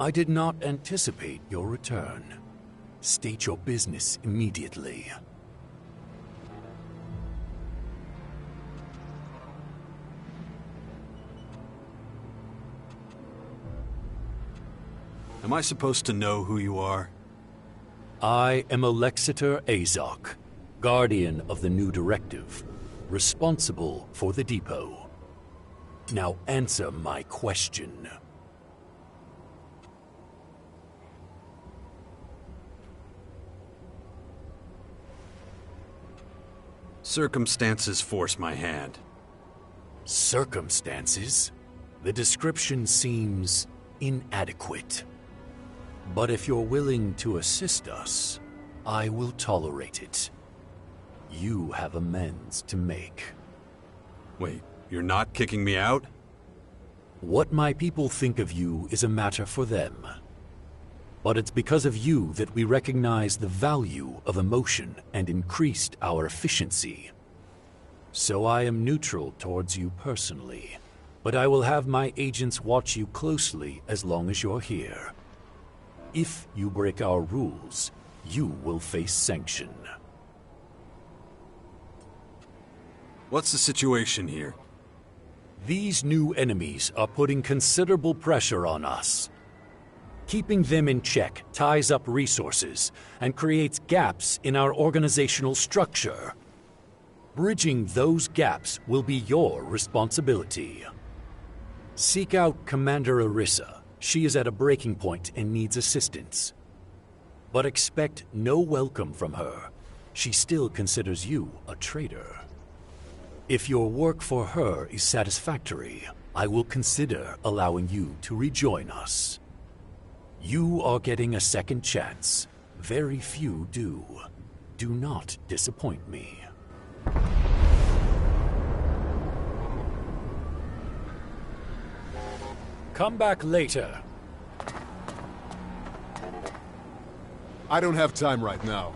I did not anticipate your return. State your business immediately. Am I supposed to know who you are? I am Alexiter Azok, Guardian of the New Directive, responsible for the depot. Now answer my question. Circumstances force my hand. Circumstances? The description seems inadequate. But if you're willing to assist us, I will tolerate it. You have amends to make. Wait, you're not kicking me out? What my people think of you is a matter for them. But it's because of you that we recognize the value of emotion and increased our efficiency. So I am neutral towards you personally, but I will have my agents watch you closely as long as you're here. If you break our rules, you will face sanction. What's the situation here? These new enemies are putting considerable pressure on us. Keeping them in check ties up resources and creates gaps in our organizational structure. Bridging those gaps will be your responsibility. Seek out Commander Arissa. She is at a breaking point and needs assistance. But expect no welcome from her. She still considers you a traitor. If your work for her is satisfactory, I will consider allowing you to rejoin us. You are getting a second chance. Very few do. Do not disappoint me. Come back later. I don't have time right now.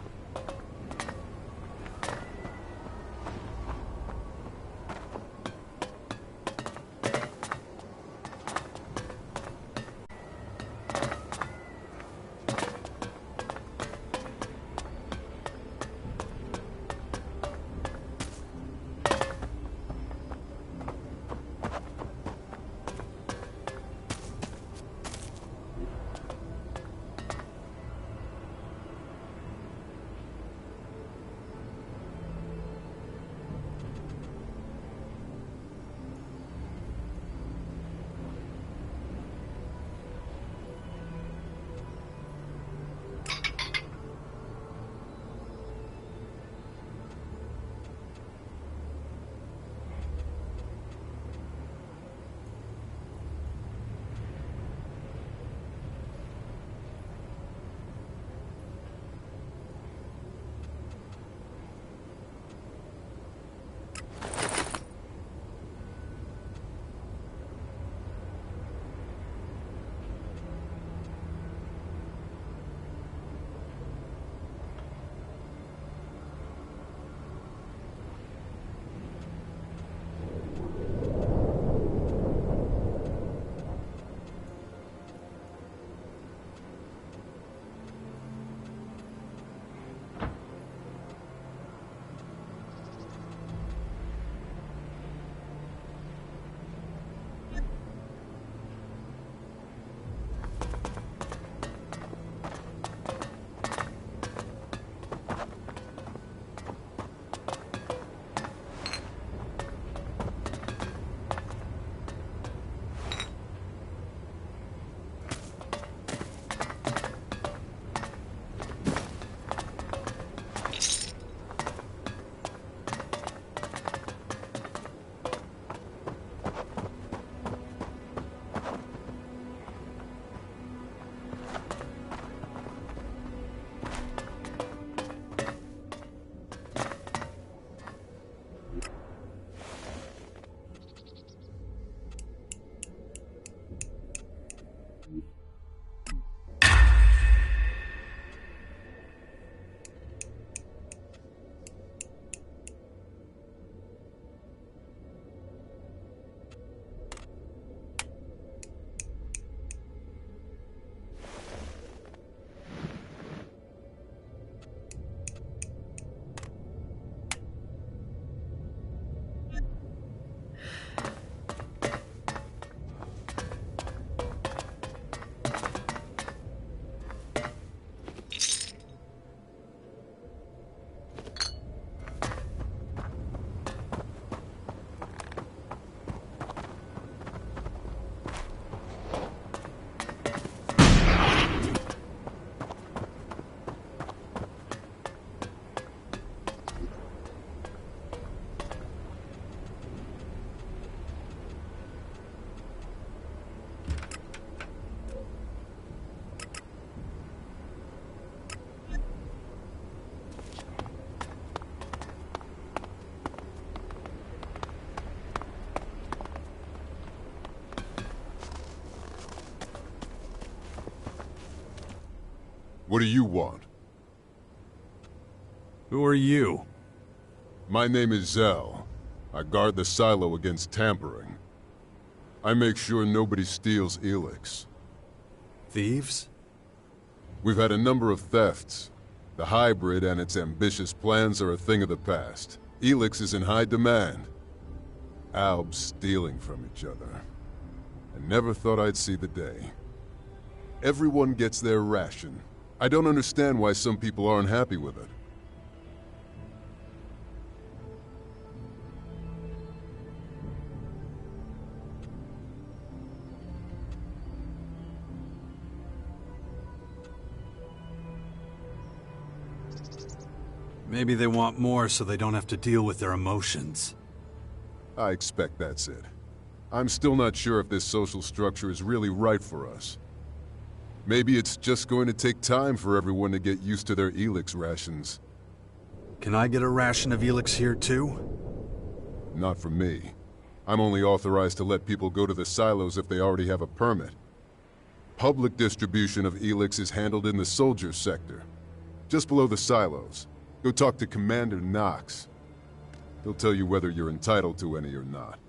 What do you want? Who are you? My name is Zell. I guard the silo against tampering. I make sure nobody steals ELEX. Thieves? We've had a number of thefts. The hybrid and its ambitious plans are a thing of the past. ELEX is in high demand. Albs stealing from each other. I never thought I'd see the day. Everyone gets their ration. I don't understand why some people aren't happy with it. Maybe they want more so they don't have to deal with their emotions. I expect that's it. I'm still not sure if this social structure is really right for us. Maybe it's just going to take time for everyone to get used to their ELEX rations. Can I get a ration of ELEX here too? Not for me. I'm only authorized to let people go to the silos if they already have a permit. Public distribution of ELEX is handled in the soldiers sector, just below the silos. Go talk to Commander Knox. He'll tell you whether you're entitled to any or not.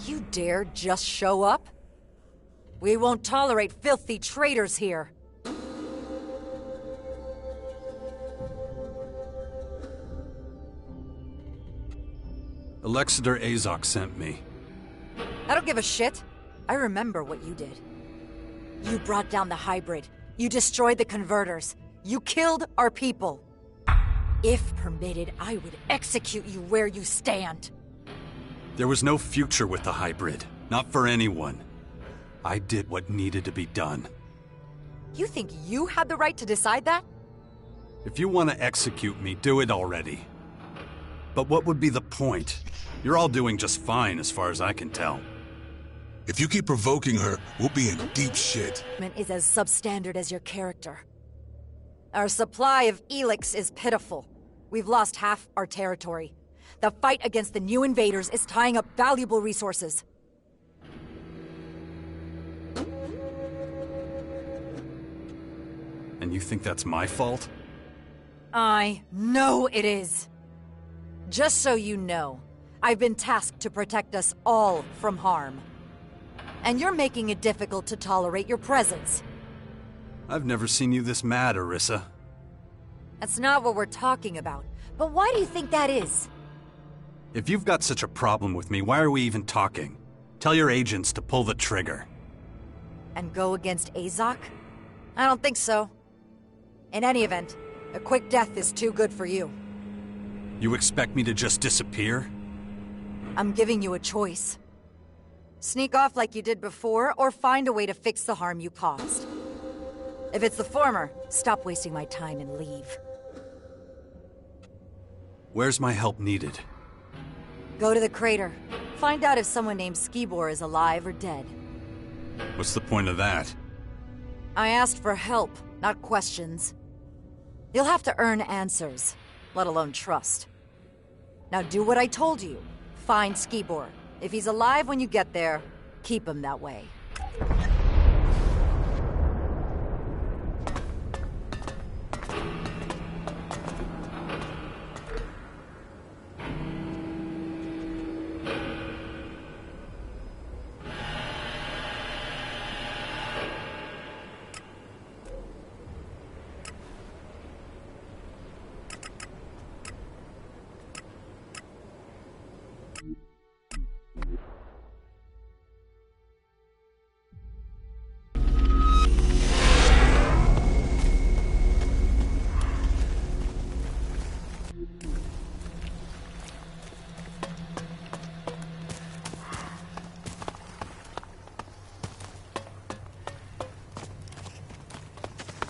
You dare just show up? We won't tolerate filthy traitors here. Alexander Azok sent me. I don't give a shit. I remember what you did. You brought down the hybrid. You destroyed the converters. You killed our people. If permitted, I would execute you where you stand. There was no future with the hybrid. Not for anyone. I did what needed to be done. You think you had the right to decide that? If you want to execute me, do it already. But what would be the point? You're all doing just fine as far as I can tell. If you keep provoking her, we'll be in deep shit. Is as substandard as your character. Our supply of ELEX is pitiful. We've lost half our territory. The fight against the new invaders is tying up valuable resources. And you think that's my fault? I know it is. Just so you know, I've been tasked to protect us all from harm. And you're making it difficult to tolerate your presence. I've never seen you this mad, Orisa. That's not what we're talking about. But why do you think that is? If you've got such a problem with me, why are we even talking? Tell your agents to pull the trigger. And go against Azok? I don't think so. In any event, a quick death is too good for you. You expect me to just disappear? I'm giving you a choice. Sneak off like you did before, or find a way to fix the harm you caused. If it's the former, stop wasting my time and leave. Where's my help needed? Go to the crater. Find out if someone named Skibor is alive or dead. What's the point of that? I asked for help, not questions. You'll have to earn answers, let alone trust. Now do what I told you. Find Skibor. If he's alive when you get there, keep him that way.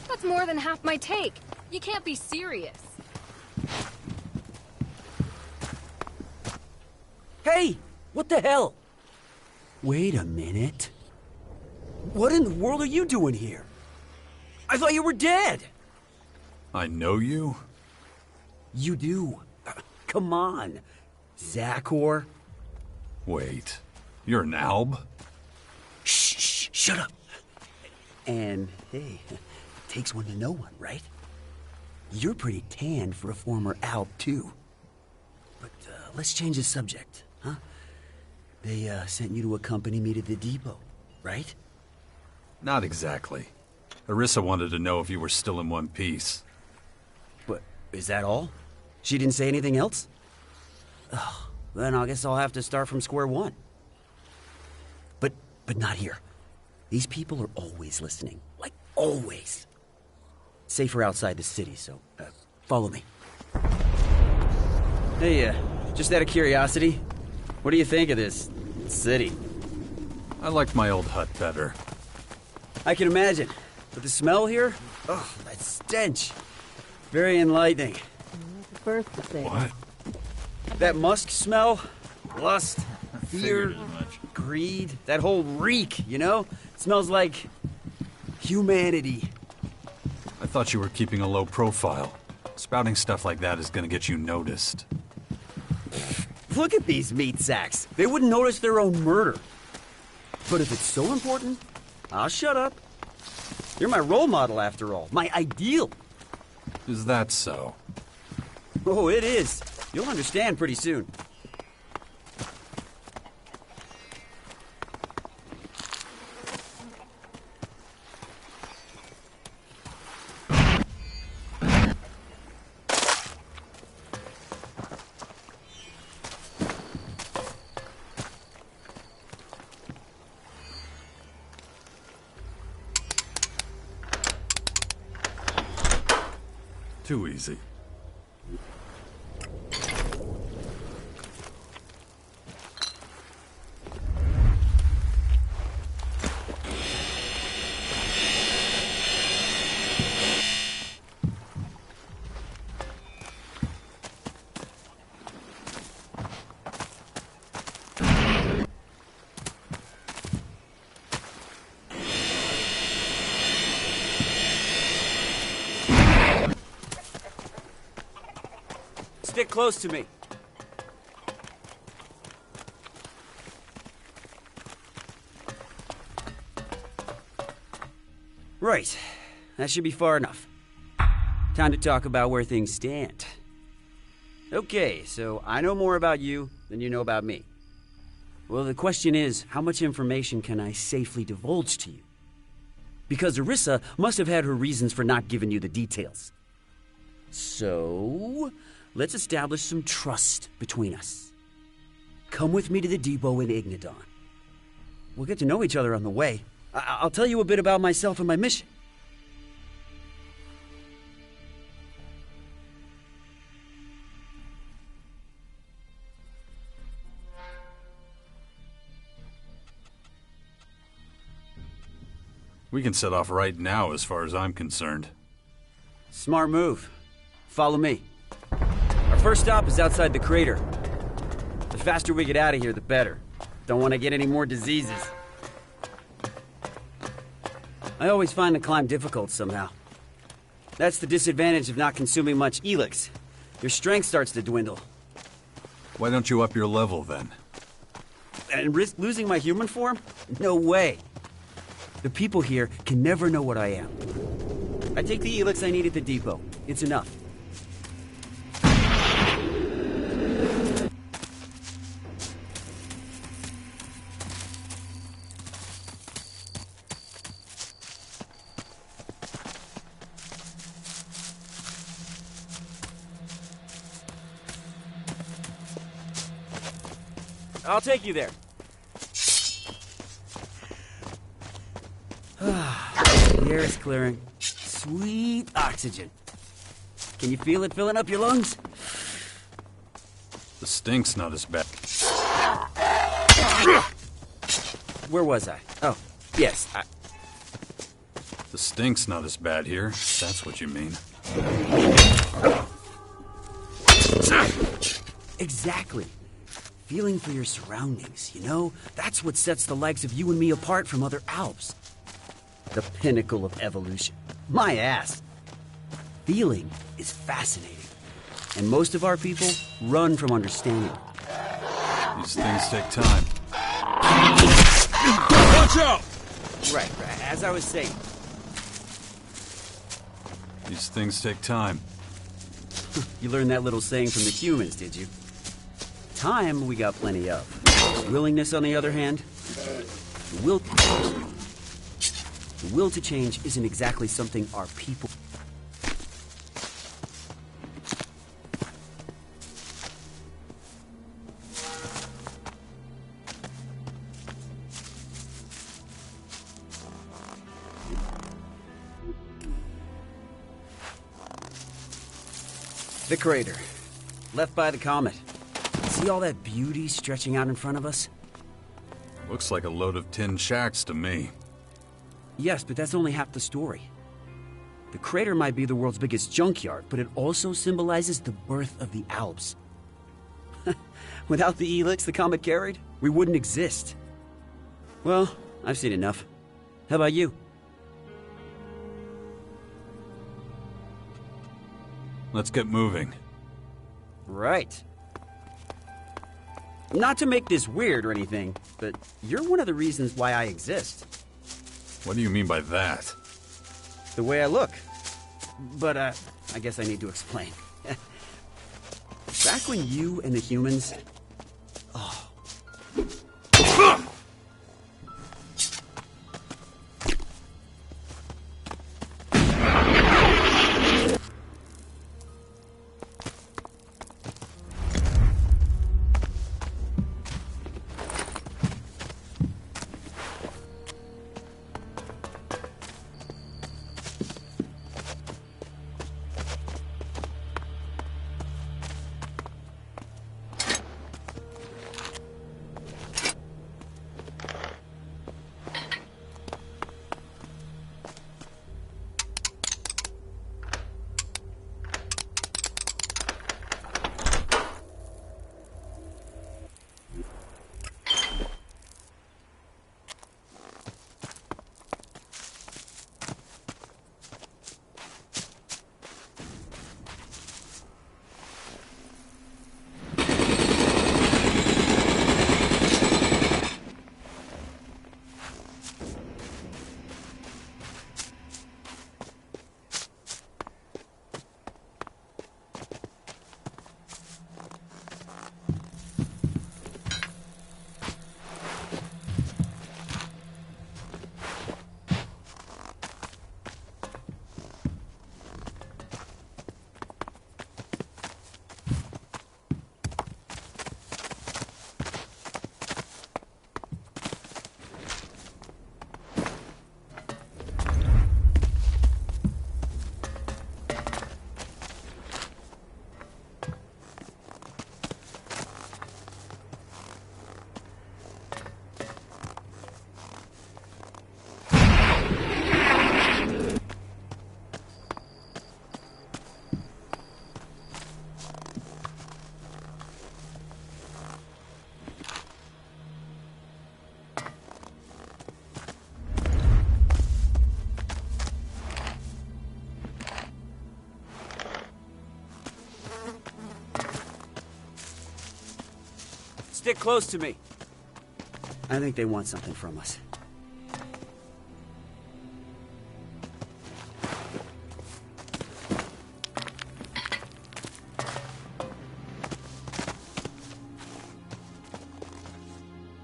That's more than half my take. You can't be serious. Hey! What the hell? Wait a minute. What in the world are you doing here? I thought you were dead! I know you? You do. Come on. Zachor. Wait. You're an Alb? Shh, shut up. And, hey, takes one to know one, right? You're pretty tanned for a former Alb, too. But, let's change the subject, huh? They, sent you to accompany me to the depot, right? Not exactly. Orisa wanted to know if you were still in one piece. But, is that all? She didn't say anything else? Ugh, then I guess I'll have to start from square one. But not here. These people are always listening. Like, always. Safer outside the city, so, follow me. Hey, just out of curiosity, what do you think of this city? I liked my old hut better. I can imagine. But the smell here? Oh, that stench. Very enlightening. First to say. What? That musk smell, lust, fear, greed, that whole reek, you know? It smells like humanity. I thought you were keeping a low profile. Spouting stuff like that is gonna get you noticed. Look at these meat sacks. They wouldn't notice their own murder. But if it's so important, I'll shut up. You're my role model, after all. My ideal. Is that so? Oh, it is. You'll understand pretty soon. Too easy. Stick close to me. Right. That should be far enough. Time to talk about where things stand. Okay, so I know more about you than you know about me. Well, the question is, how much information can I safely divulge to you? Because Orisa must have had her reasons for not giving you the details. So, let's establish some trust between us. Come with me to the depot in Ignadon. We'll get to know each other on the way. I'll tell you a bit about myself and my mission. We can set off right now as far as I'm concerned. Smart move. Follow me. Our first stop is outside the crater. The faster we get out of here, the better. Don't want to get any more diseases. I always find the climb difficult somehow. That's the disadvantage of not consuming much ELEX. Your strength starts to dwindle. Why don't you up your level then? And risk losing my human form? No way. The people here can never know what I am. I take the ELEX I need at the depot. It's enough. I'll take you there. The air is clearing. Sweet oxygen. Can you feel it filling up your lungs? The stink's not as bad. Where was I? Oh, yes. The stink's not as bad here. That's what you mean. Exactly. Feeling for your surroundings, you know? That's what sets the likes of you and me apart from other Alps. The pinnacle of evolution. My ass. Feeling is fascinating. And most of our people run from understanding. These things take time. Watch out! Right. As I was saying. These things take time. You learned that little saying from the humans, did you? Time we got plenty of. Willingness, on the other hand, the will to change isn't exactly something our people... The crater. Left by the comet. See all that beauty stretching out in front of us? Looks like a load of tin shacks to me. Yes, but that's only half the story. The crater might be the world's biggest junkyard, but it also symbolizes the birth of the Alps. Without the ELEX the comet carried, we wouldn't exist. Well, I've seen enough. How about you? Let's get moving. Right. Not to make this weird or anything, but you're one of the reasons why I exist. What do you mean by that? The way I look. But, I guess I need to explain. Back when you and the humans... Oh. Stick close to me. I think they want something from us.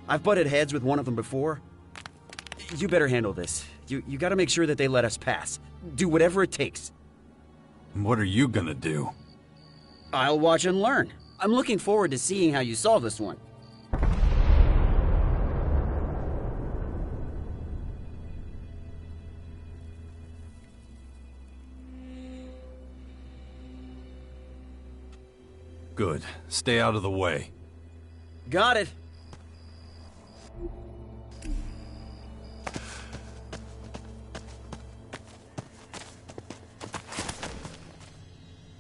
I've butted heads with one of them before. You better handle this. You gotta make sure that they let us pass. Do whatever it takes. What are you gonna do? I'll watch and learn. I'm looking forward to seeing how you solve this one. Good. Stay out of the way. Got it.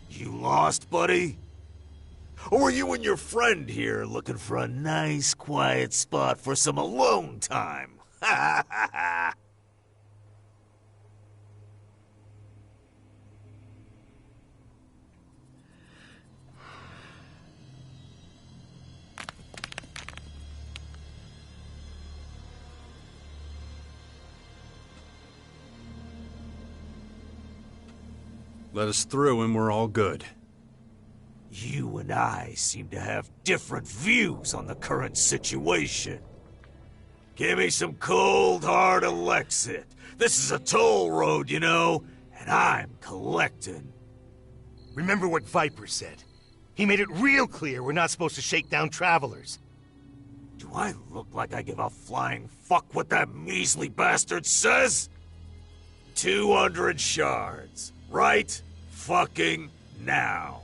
You lost, buddy? Or were you and your friend here looking for a nice, quiet spot for some alone time? Ha ha ha! Let us through and we're all good. You and I seem to have different views on the current situation. Give me some cold, hard Elexit. This is a toll road, you know, and I'm collecting. Remember what Viper said. He made it real clear we're not supposed to shake down travelers. Do I look like I give a flying fuck what that measly bastard says? 200 shards. Right fucking now.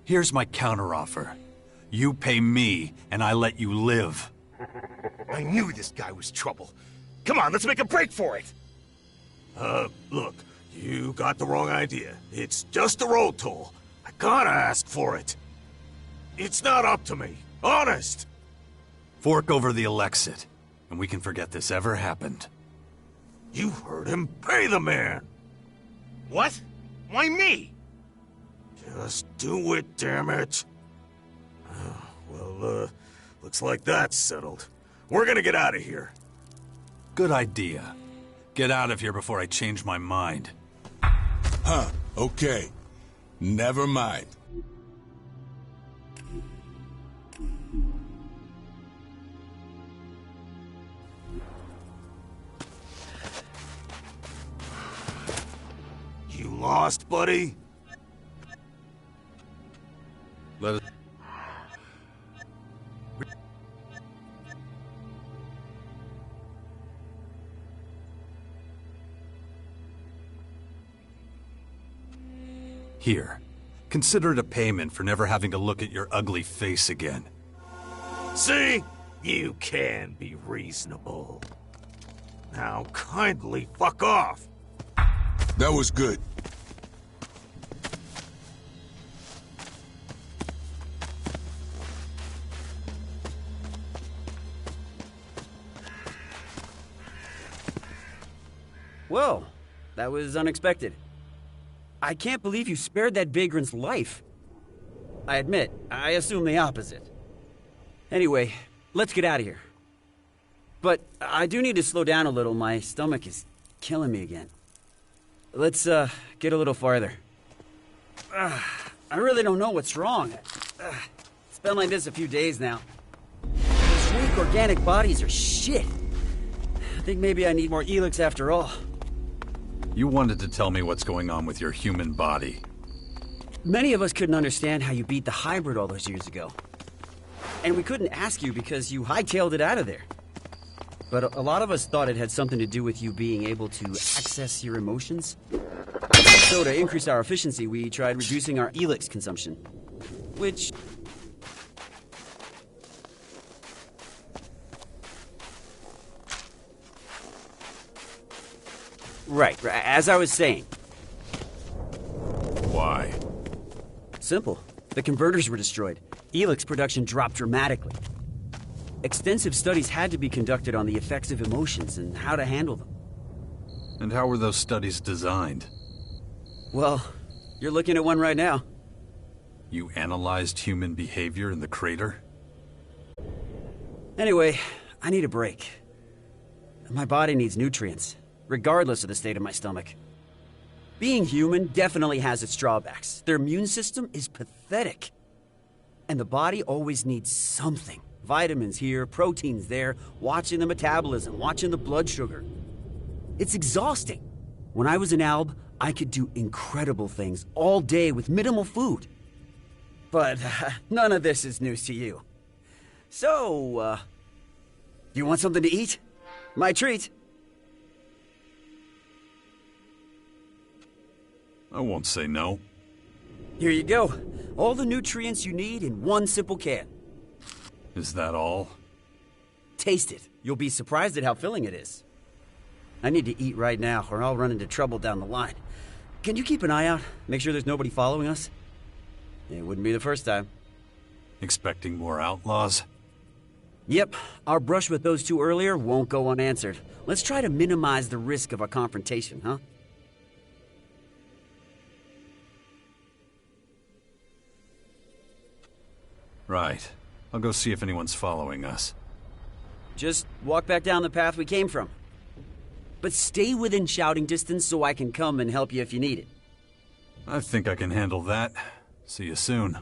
Here's my counteroffer. You pay me, and I let you live. I knew this guy was trouble. Come on, let's make a break for it! Look, you got the wrong idea. It's just a road toll. I gotta ask for it. It's not up to me. Honest! Fork over the Elexit, and we can forget this ever happened. You heard him. Pay the man! What? Why me? Just do it, damn it. Looks like that's settled. We're gonna get out of here. Good idea. Get out of here before I change my mind. Huh, okay. Never mind. You lost, buddy? Let us... Here. Consider it a payment for never having to look at your ugly face again. See? You can be reasonable. Now kindly fuck off. That was good. Whoa, that was unexpected. I can't believe you spared that vagrant's life. I admit, I assume the opposite. Anyway, let's get out of here. But I do need to slow down a little. My stomach is killing me again. Let's, get a little farther. I really don't know what's wrong. It's been like this a few days now. These weak organic bodies are shit. I think maybe I need more ELEX after all. You wanted to tell me what's going on with your human body. Many of us couldn't understand how you beat the hybrid all those years ago. And we couldn't ask you because you hightailed it out of there. But a lot of us thought it had something to do with you being able to access your emotions. So to increase our efficiency, we tried reducing our ELEX consumption. Which... Right, as I was saying. Why? Simple. The converters were destroyed. ELEX production dropped dramatically. Extensive studies had to be conducted on the effects of emotions and how to handle them. And how were those studies designed? Well, you're looking at one right now. You analyzed human behavior in the crater? Anyway, I need a break. My body needs nutrients, regardless of the state of my stomach. Being human definitely has its drawbacks. Their immune system is pathetic. And the body always needs something. Vitamins here, proteins there, watching the metabolism, watching the blood sugar. It's exhausting. When I was in Alb, I could do incredible things all day with minimal food. But none of this is news to you. So, you want something to eat? My treat. I won't say no. Here you go. All the nutrients you need in one simple can. Is that all? Taste it. You'll be surprised at how filling it is. I need to eat right now, or I'll run into trouble down the line. Can you keep an eye out? Make sure there's nobody following us? It wouldn't be the first time. Expecting more outlaws? Yep. Our brush with those two earlier won't go unanswered. Let's try to minimize the risk of a confrontation, huh? Right. I'll go see if anyone's following us. Just walk back down the path we came from. But stay within shouting distance so I can come and help you if you need it. I think I can handle that. See you soon.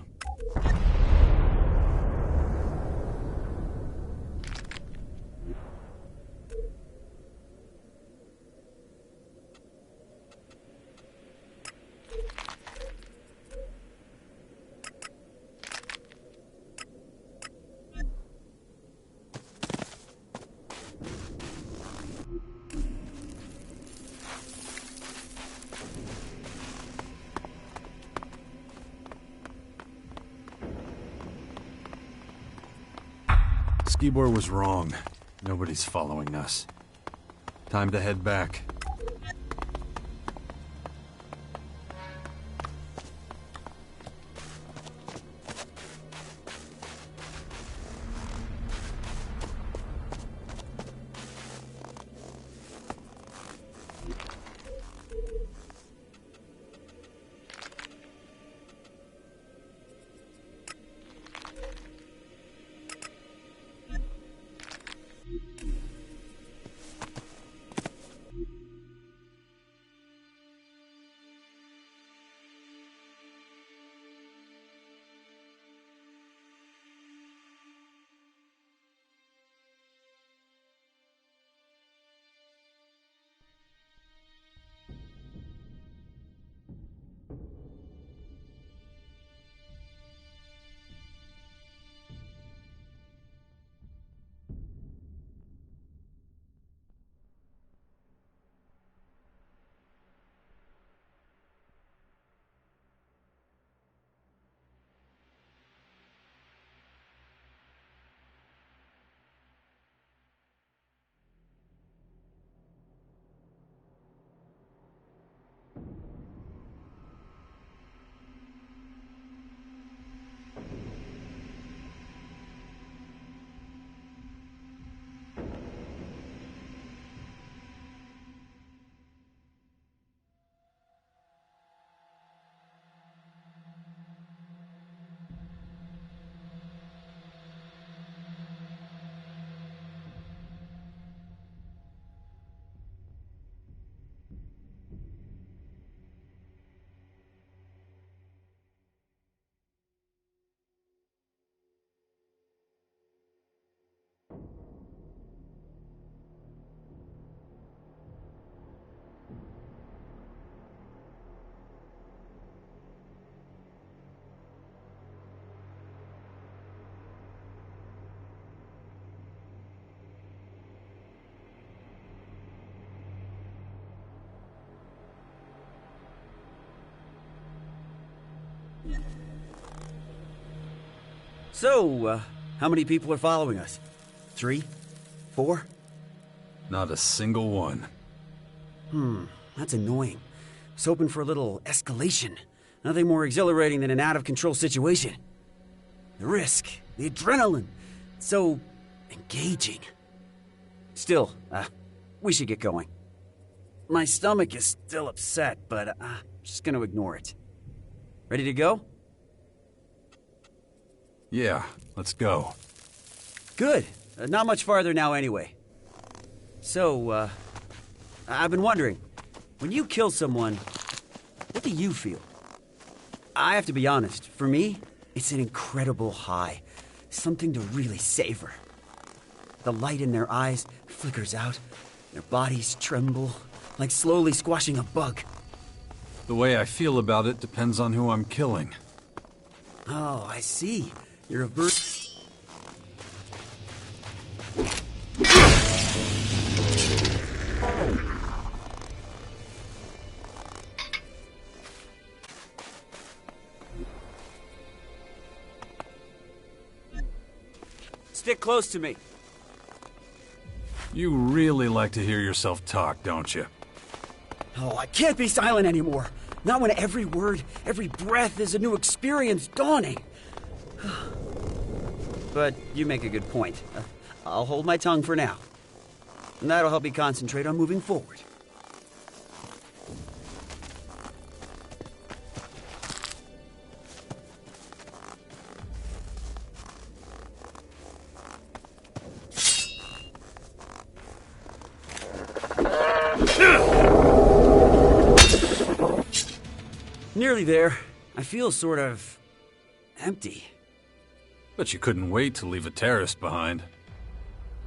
Skibor was wrong. Nobody's following us. Time to head back. So, how many people are following us? 3? 4? Not a single one. That's annoying. I was hoping for a little escalation. Nothing more exhilarating than an out-of-control situation. The risk, the adrenaline, it's so engaging. Still, we should get going. My stomach is still upset, but I'm just gonna ignore it. Ready to go? Yeah, let's go. Good. Not much farther now anyway. So, I've been wondering, when you kill someone, what do you feel? I have to be honest, for me, it's an incredible high. Something to really savor. The light in their eyes flickers out, their bodies tremble, like slowly squashing a bug. The way I feel about it depends on who I'm killing. Oh, I see. You're a bird. Stick close to me. You really like to hear yourself talk, don't you? Oh, I can't be silent anymore. Not when every word, every breath is a new experience dawning. But you make a good point. I'll hold my tongue for now. And that'll help me concentrate on moving forward. Nearly there. I feel sort of empty. But you couldn't wait to leave a terrorist behind.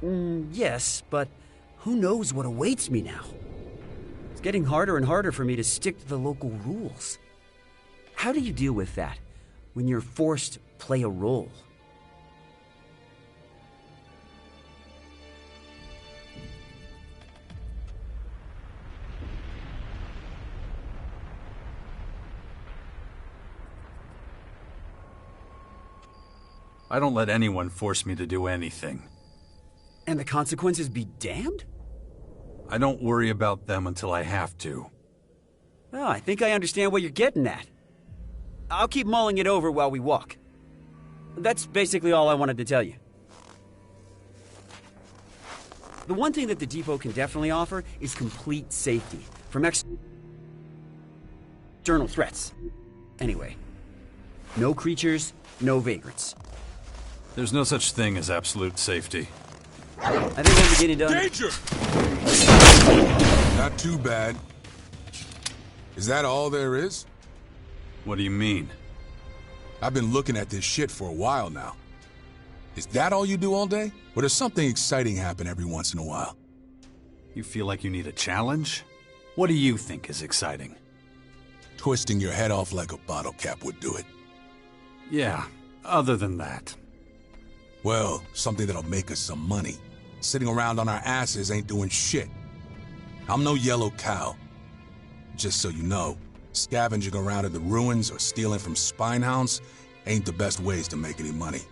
Yes, but who knows what awaits me now? It's getting harder and harder for me to stick to the local rules. How do you deal with that when you're forced to play a role? I don't let anyone force me to do anything. And the consequences be damned? I don't worry about them until I have to. Well, I think I understand what you're getting at. I'll keep mulling it over while we walk. That's basically all I wanted to tell you. The one thing that the depot can definitely offer is complete safety from external threats. Anyway, no creatures, no vagrants. There's no such thing as absolute safety. I think I'm beginning to... Danger! Not too bad. Is that all there is? What do you mean? I've been looking at this shit for a while now. Is that all you do all day? Or does something exciting happen every once in a while? You feel like you need a challenge? What do you think is exciting? Twisting your head off like a bottle cap would do it. Yeah, other than that. Well, something that'll make us some money. Sitting around on our asses ain't doing shit. I'm no yellow cow. Just so you know, scavenging around in the ruins or stealing from spinehounds ain't the best ways to make any money.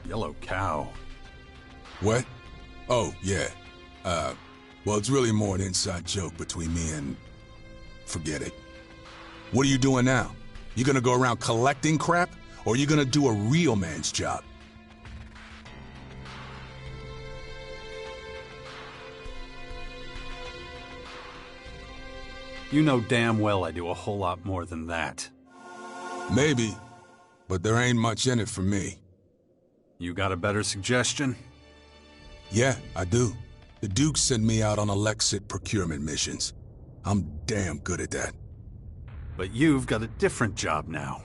Yellow cow. What? Oh, yeah. Well, it's really more an inside joke between me and... forget it. What are you doing now? You gonna go around collecting crap? Or are you gonna do a real man's job? You know damn well I do a whole lot more than that. Maybe, but there ain't much in it for me. You got a better suggestion? Yeah, I do. The Duke sent me out on ELEX procurement missions. I'm damn good at that. But you've got a different job now.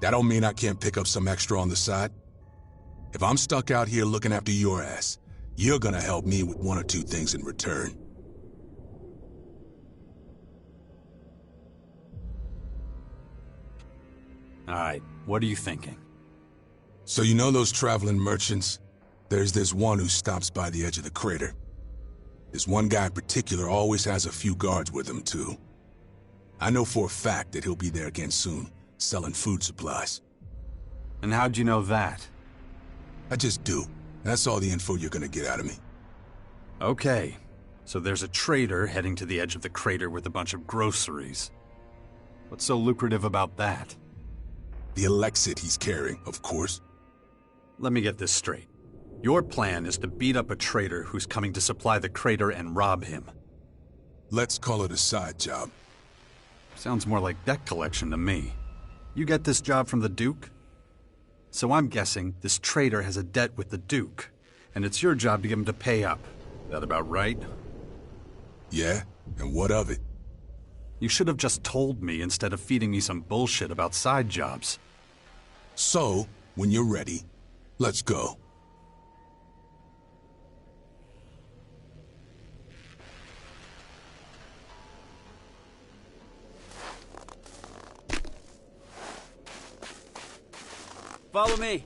That don't mean I can't pick up some extra on the side. If I'm stuck out here looking after your ass, you're gonna help me with one or two things in return. Alright, what are you thinking? So you know those traveling merchants? There's this one who stops by the edge of the crater. This one guy in particular always has a few guards with him, too. I know for a fact that he'll be there again soon, selling food supplies. And how'd you know that? I just do. That's all the info you're gonna get out of me. Okay. So there's a trader heading to the edge of the crater with a bunch of groceries. What's so lucrative about that? The ELEX he's carrying, of course. Let me get this straight. Your plan is to beat up a trader who's coming to supply the crater and rob him. Let's call it a side job. Sounds more like debt collection to me. You get this job from the Duke? So I'm guessing this trader has a debt with the Duke, and it's your job to get him to pay up. That about right? Yeah? And what of it? You should have just told me instead of feeding me some bullshit about side jobs. So, when you're ready, let's go. Follow me.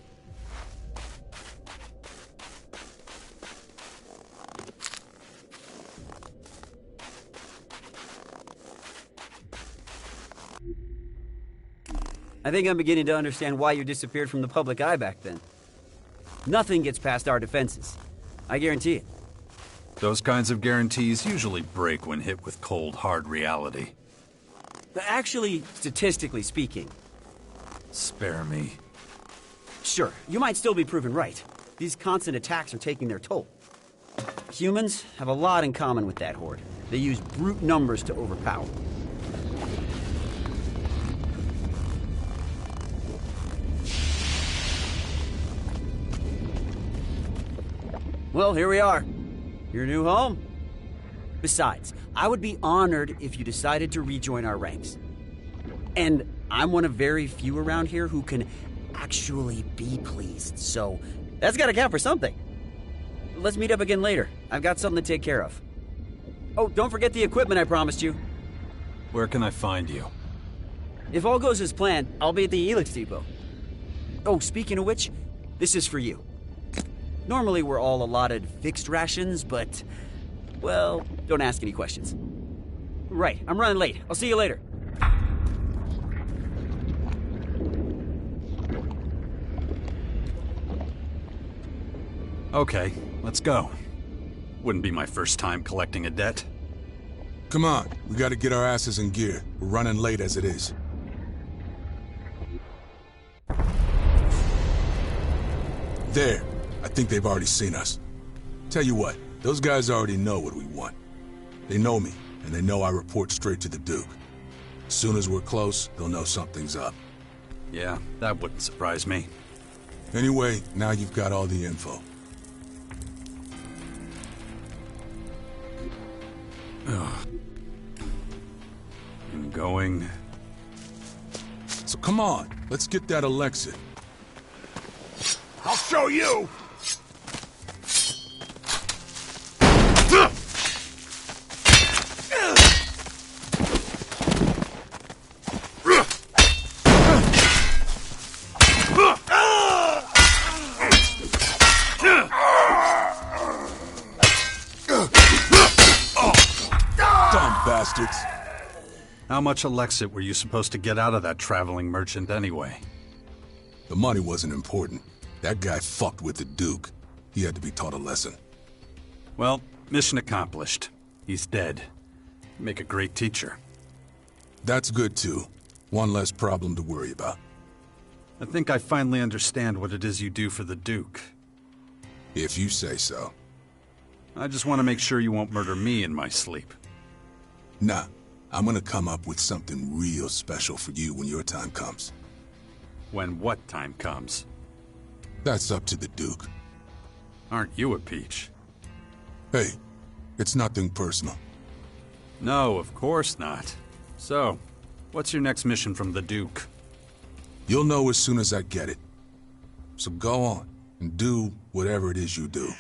I think I'm beginning to understand why you disappeared from the public eye back then. Nothing gets past our defenses. I guarantee it. Those kinds of guarantees usually break when hit with cold, hard reality. Actually, statistically speaking. Spare me. Sure, you might still be proven right. These constant attacks are taking their toll. Humans have a lot in common with that horde. They use brute numbers to overpower. Well, here we are. Your new home? Besides, I would be honored if you decided to rejoin our ranks. And I'm one of very few around here who can actually be pleased, so that's gotta count for something. Let's meet up again later. I've got something to take care of. Oh, don't forget the equipment I promised you. Where can I find you? If all goes as planned, I'll be at the ELEX depot. Oh, speaking of which, this is for you. Normally we're all allotted fixed rations, but, well, don't ask any questions. Right, I'm running late. I'll see you later. Okay, let's go. Wouldn't be my first time collecting a debt. Come on, we gotta get our asses in gear. We're running late as it is. There. I think they've already seen us. Tell you what, those guys already know what we want. They know me, and they know I report straight to the Duke. As soon as we're close, they'll know something's up. Yeah, that wouldn't surprise me. Anyway, now you've got all the info. Ugh. I'm going. So come on, let's get that ELEX. I'll show you! Bastards. How much ELEX were you supposed to get out of that traveling merchant anyway? The money wasn't important. That guy fucked with the Duke. He had to be taught a lesson. Well, mission accomplished. He's dead. Make a great teacher. That's good too. One less problem to worry about. I think I finally understand what it is you do for the Duke. If you say so. I just want to make sure you won't murder me in my sleep. Nah, I'm gonna come up with something real special for you when your time comes. When what time comes? That's up to the Duke. Aren't you a peach? Hey, it's nothing personal. No, of course not. So, what's your next mission from the Duke? You'll know as soon as I get it. So go on, and do whatever it is you do.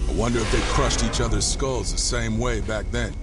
I wonder if they crushed each other's skulls the same way back then.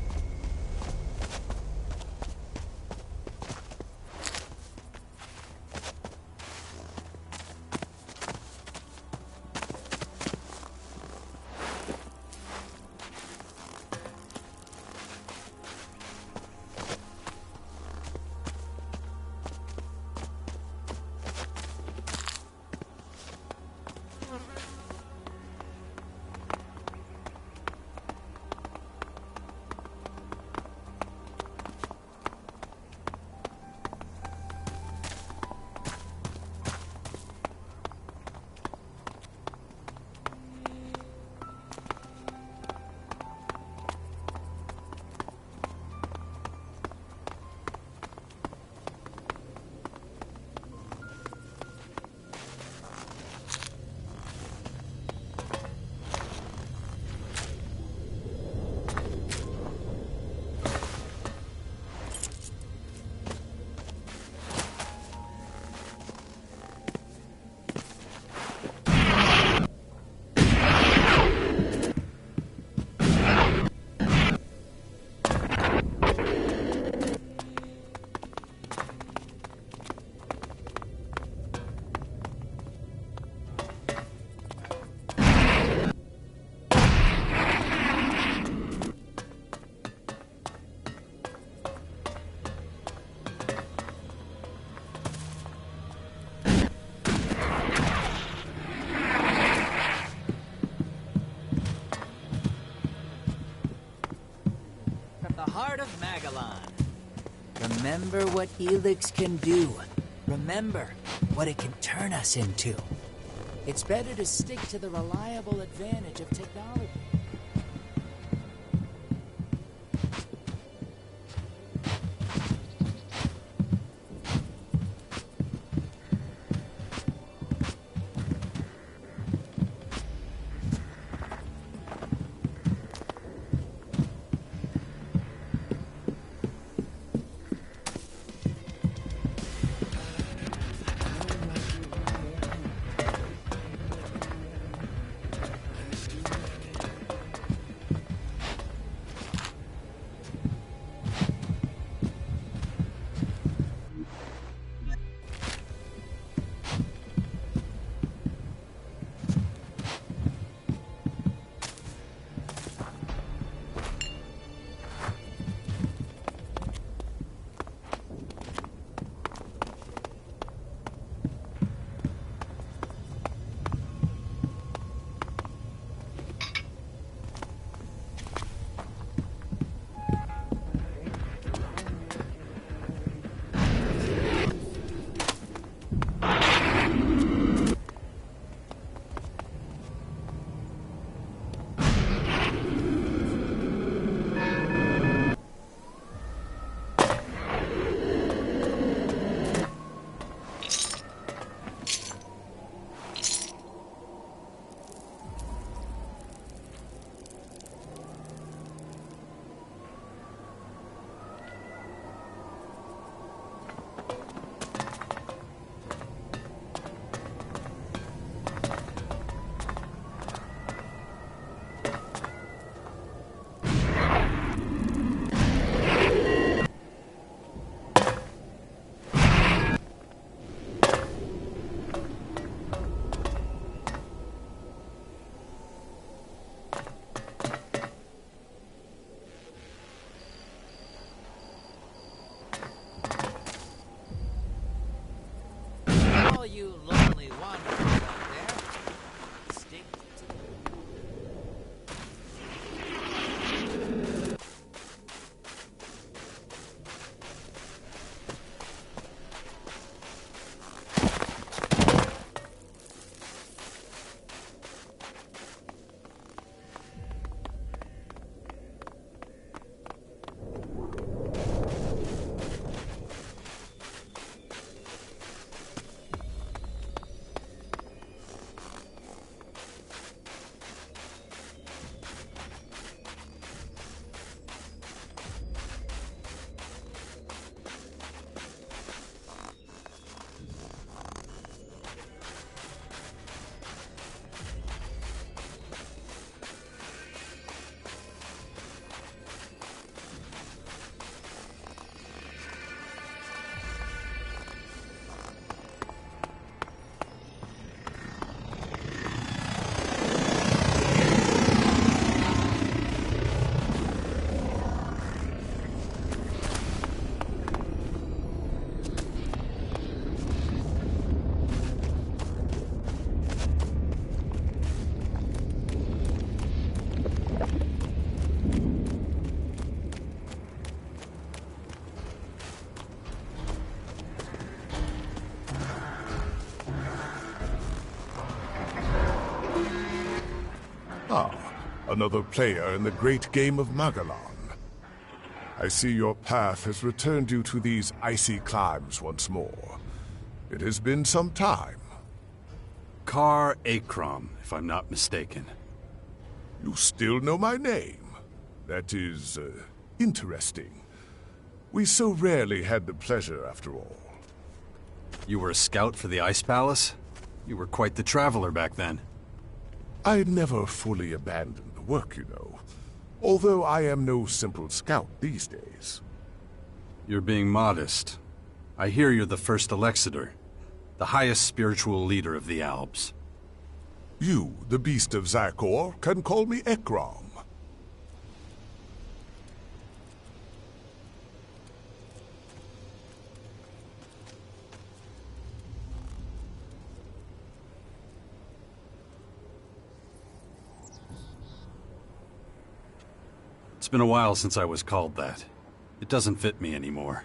Remember what ELEX can do. Remember what it can turn us into. It's better to stick to the reliable advantage of technology. another player in the great game of Magellan. I see your path has returned you to these icy climes once more. It has been some time. Kar Akram, if I'm not mistaken. You still know my name. That is, interesting. We so rarely had the pleasure, after all. You were a scout for the Ice Palace? You were quite the traveler back then. I never fully abandoned the work, you know. Although I am no simple scout these days. You're being modest. I hear you're the first Elexiter, the highest spiritual leader of the Alps. You, the beast of Zakor, can call me Ekram. It's been a while since I was called that. It doesn't fit me anymore.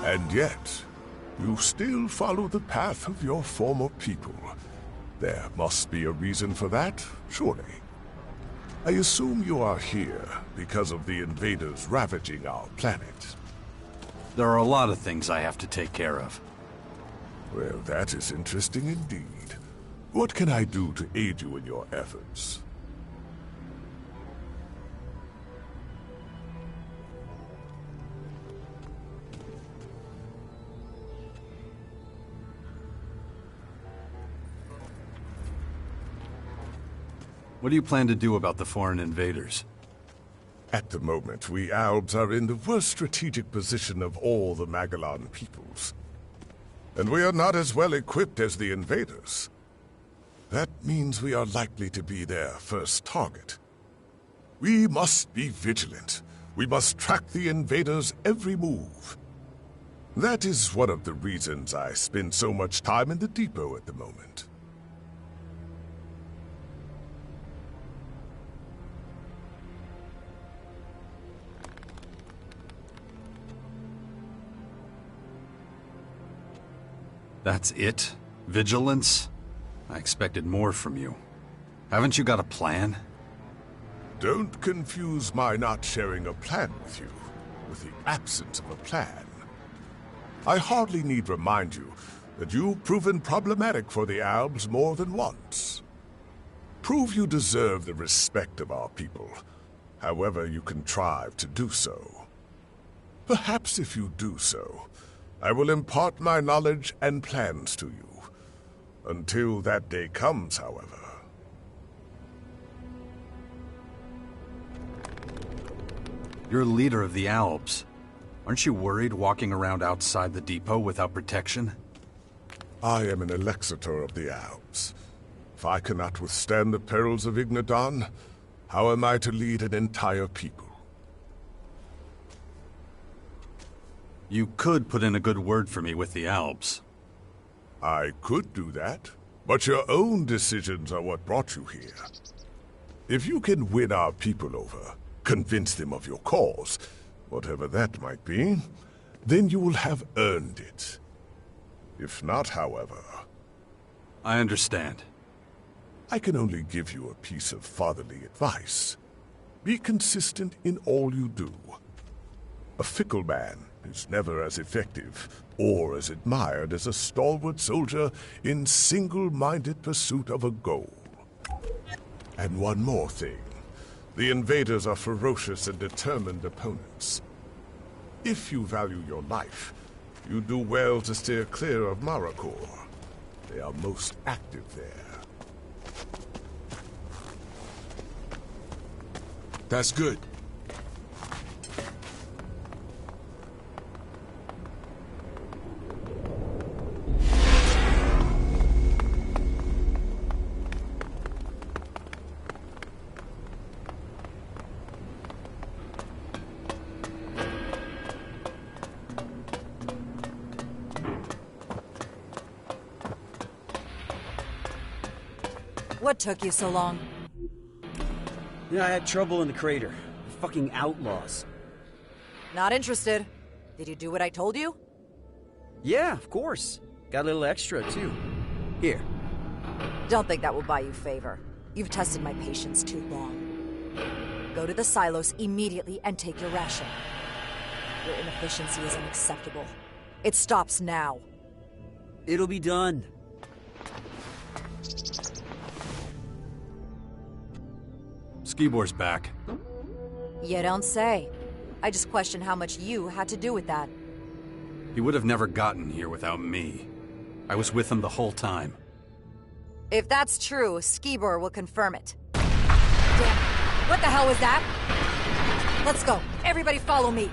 And yet, you still follow the path of your former people. There must be a reason for that, surely. I assume you are here because of the invaders ravaging our planet. There are a lot of things I have to take care of. Well, that is interesting indeed. What can I do to aid you in your efforts? What do you plan to do about the foreign invaders? At the moment, we Albs are in the worst strategic position of all the Magellan peoples. And we are not as well equipped as the invaders. That means we are likely to be their first target. We must be vigilant. We must track the invaders' every move. That is one of the reasons I spend so much time in the depot at the moment. That's it? Vigilance? I expected more from you. Haven't you got a plan? Don't confuse my not sharing a plan with you with the absence of a plan. I hardly need remind you that you've proven problematic for the Albs more than once. Prove you deserve the respect of our people, however you contrive to do so. Perhaps if you do so, I will impart my knowledge and plans to you. Until that day comes, however. You're leader of the Alps. Aren't you worried walking around outside the depot without protection? I am an Elexiter of the Alps. If I cannot withstand the perils of Ignadon, how am I to lead an entire people? You could put in a good word for me with the Alps. I could do that, but your own decisions are what brought you here. If you can win our people over, convince them of your cause, whatever that might be, then you will have earned it. If not, however... I understand. I can only give you a piece of fatherly advice. Be consistent in all you do. A fickle man is never as effective or as admired as a stalwart soldier in single-minded pursuit of a goal. And one more thing. The invaders are ferocious and determined opponents. If you value your life, you do well to steer clear of Marakor. They are most active there. That's good. What took you so long? Yeah, I had trouble in the crater. The fucking outlaws. Not interested. Did you do what I told you? Yeah, of course. Got a little extra, too. Here. Don't think that will buy you favor. You've tested my patience too long. go to the silos immediately and take your ration. Your inefficiency is unacceptable. It stops now. It'll be done. Skibor's back. You don't say. I just question how much you had to do with that. He would have never gotten here without me. I was with him the whole time. If that's true, Skibor will confirm it. Damn it. What the hell was that? Let's go. Everybody follow me.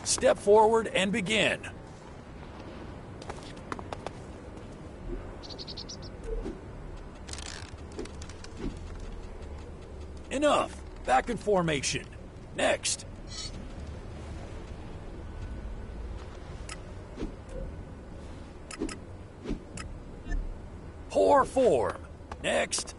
Step forward and begin. Enough. Back in formation. Next. Pour form. Next.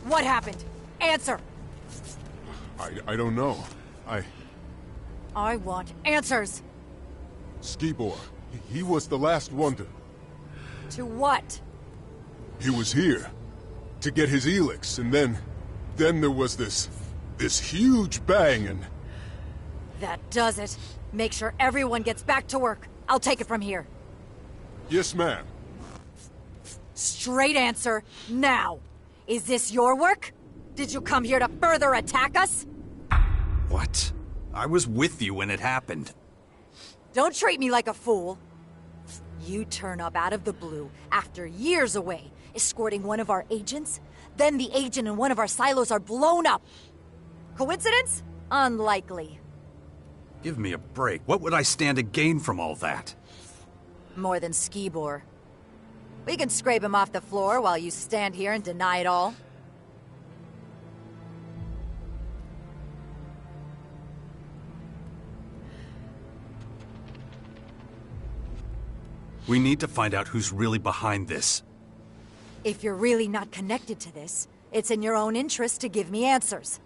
What happened? Answer! I don't know. I want answers! Skibor, he was the last one to... To what? He was here to get his ELEX, and then there was this huge bang, and... That does it. Make sure everyone gets back to work. I'll take it from here. Yes, ma'am. Straight answer, now. Is this your work? Did you come here to further attack us? What? I was with you when it happened. Don't treat me like a fool. You turn up out of the blue after years away, escorting one of our agents. Then the agent and one of our silos are blown up. Coincidence? Unlikely. Give me a break. What would I stand to gain from all that? More than Skibor. We can scrape him off the floor while you stand here and deny it all. We need to find out who's really behind this. If you're really not connected to this, it's in your own interest to give me answers.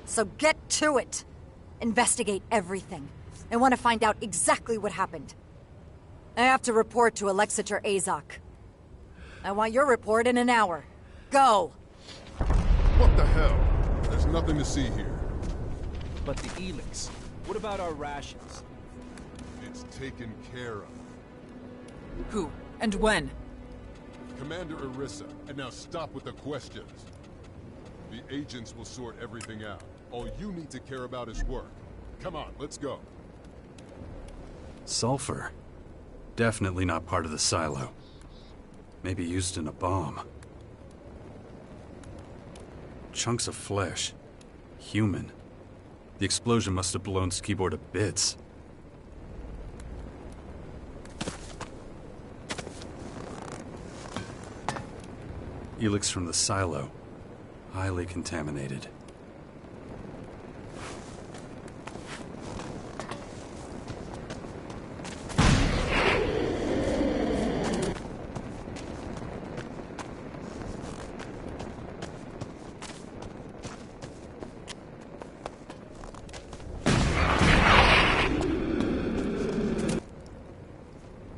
So get to it. Investigate everything. I want to find out exactly what happened. I have to report to Alexator Azok. I want your report in an hour. Go! What the hell? There's nothing to see here. But the ELEX, what about our rations? It's taken care of. Who? And when? Commander Orisa, and now stop with the questions. The agents will sort everything out. All you need to care about is work. Come on, let's go. Sulfur. Definitely not part of the silo. Maybe used in a bomb. Chunks of flesh. Human. The explosion must have blown Skibor to bits. ELEX from the silo. Highly contaminated.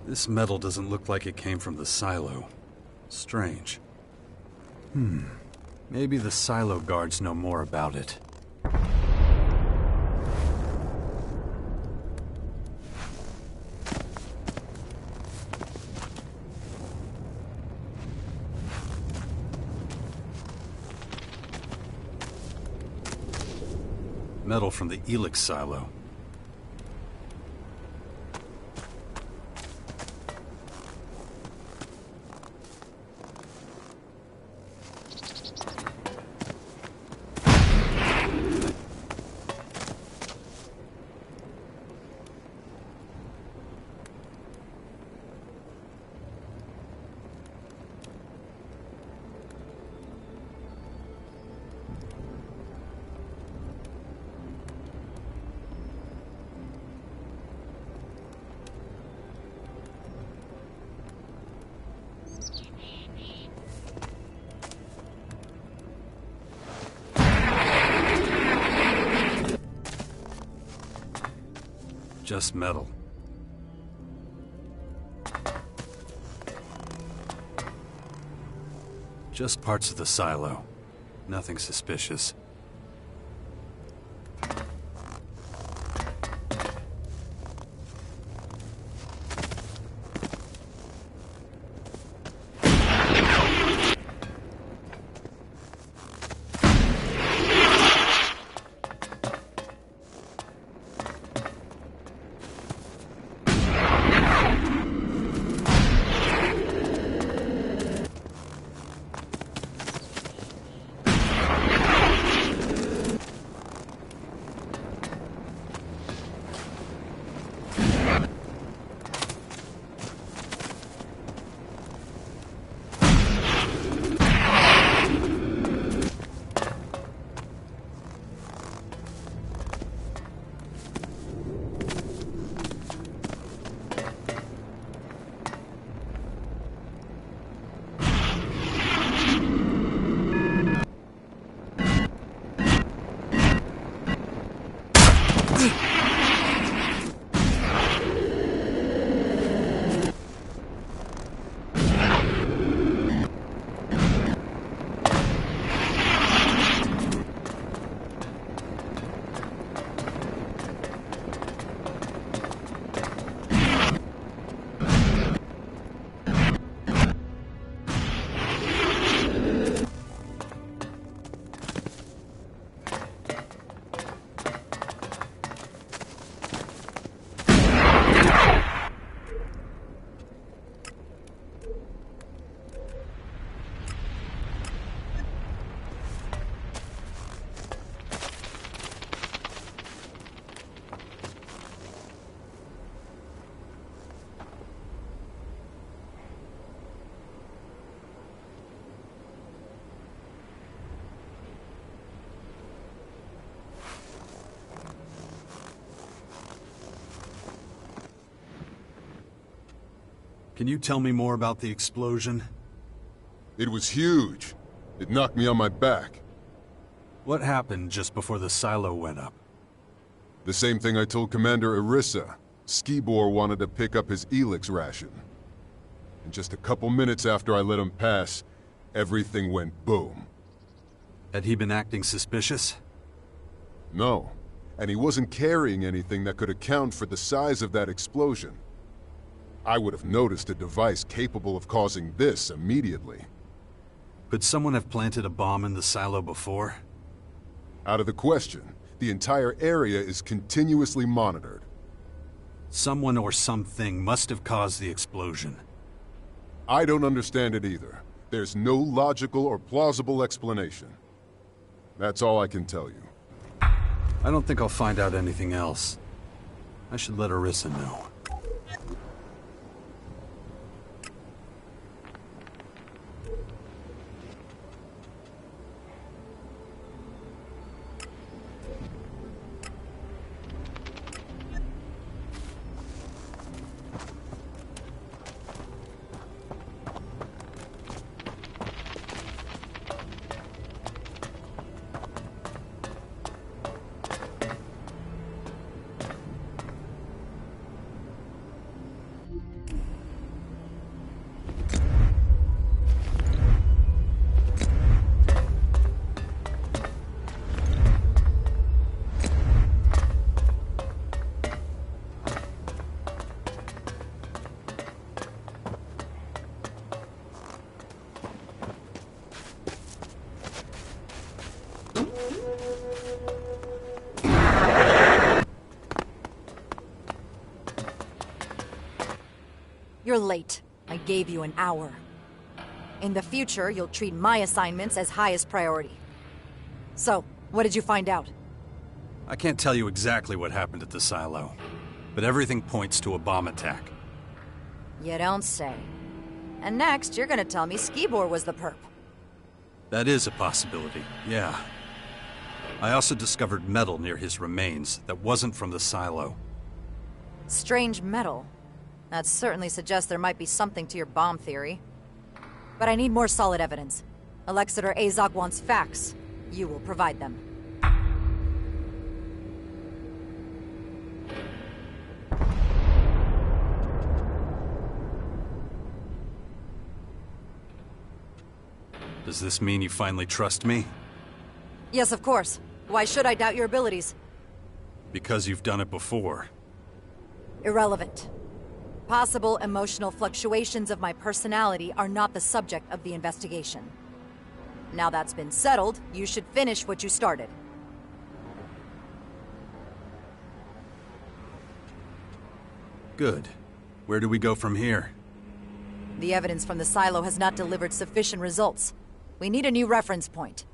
This metal doesn't look like it came from the silo. Strange. Maybe the silo guards know more about it. Metal from the ELEX silo. Just metal. Just parts of the silo. Nothing suspicious. Can you tell me more about the explosion? It was huge. It knocked me on my back. What happened just before the silo went up? The same thing I told Commander Irissa. Skibor wanted to pick up his ELEX ration. And just a couple minutes after I let him pass, everything went boom. Had he been acting suspicious? No. And he wasn't carrying anything that could account for the size of that explosion. I would have noticed a device capable of causing this immediately. Could someone have planted a bomb in the silo before? Out of the question. The entire area is continuously monitored. Someone or something must have caused the explosion. I don't understand it either. There's no logical or plausible explanation. That's all I can tell you. I don't think I'll find out anything else. I should let Irissa know. You're late. I gave you an hour. In the future, you'll treat my assignments as highest priority. So, what did you find out? I can't tell you exactly what happened at the silo, but everything points to a bomb attack. You don't say. And next, you're gonna tell me Skibor was the perp. That is a possibility, yeah. I also discovered metal near his remains that wasn't from the silo. Strange metal. That certainly suggests there might be something to your bomb theory. But I need more solid evidence. Alexander Azog wants facts. You will provide them. Does this mean you finally trust me? Yes, of course. Why should I doubt your abilities? Because you've done it before. Irrelevant. Possible emotional fluctuations of my personality are not the subject of the investigation. Now that's been settled, you should finish what you started. Good. Where do we go from here? The evidence from the silo has not delivered sufficient results. We need a new reference point.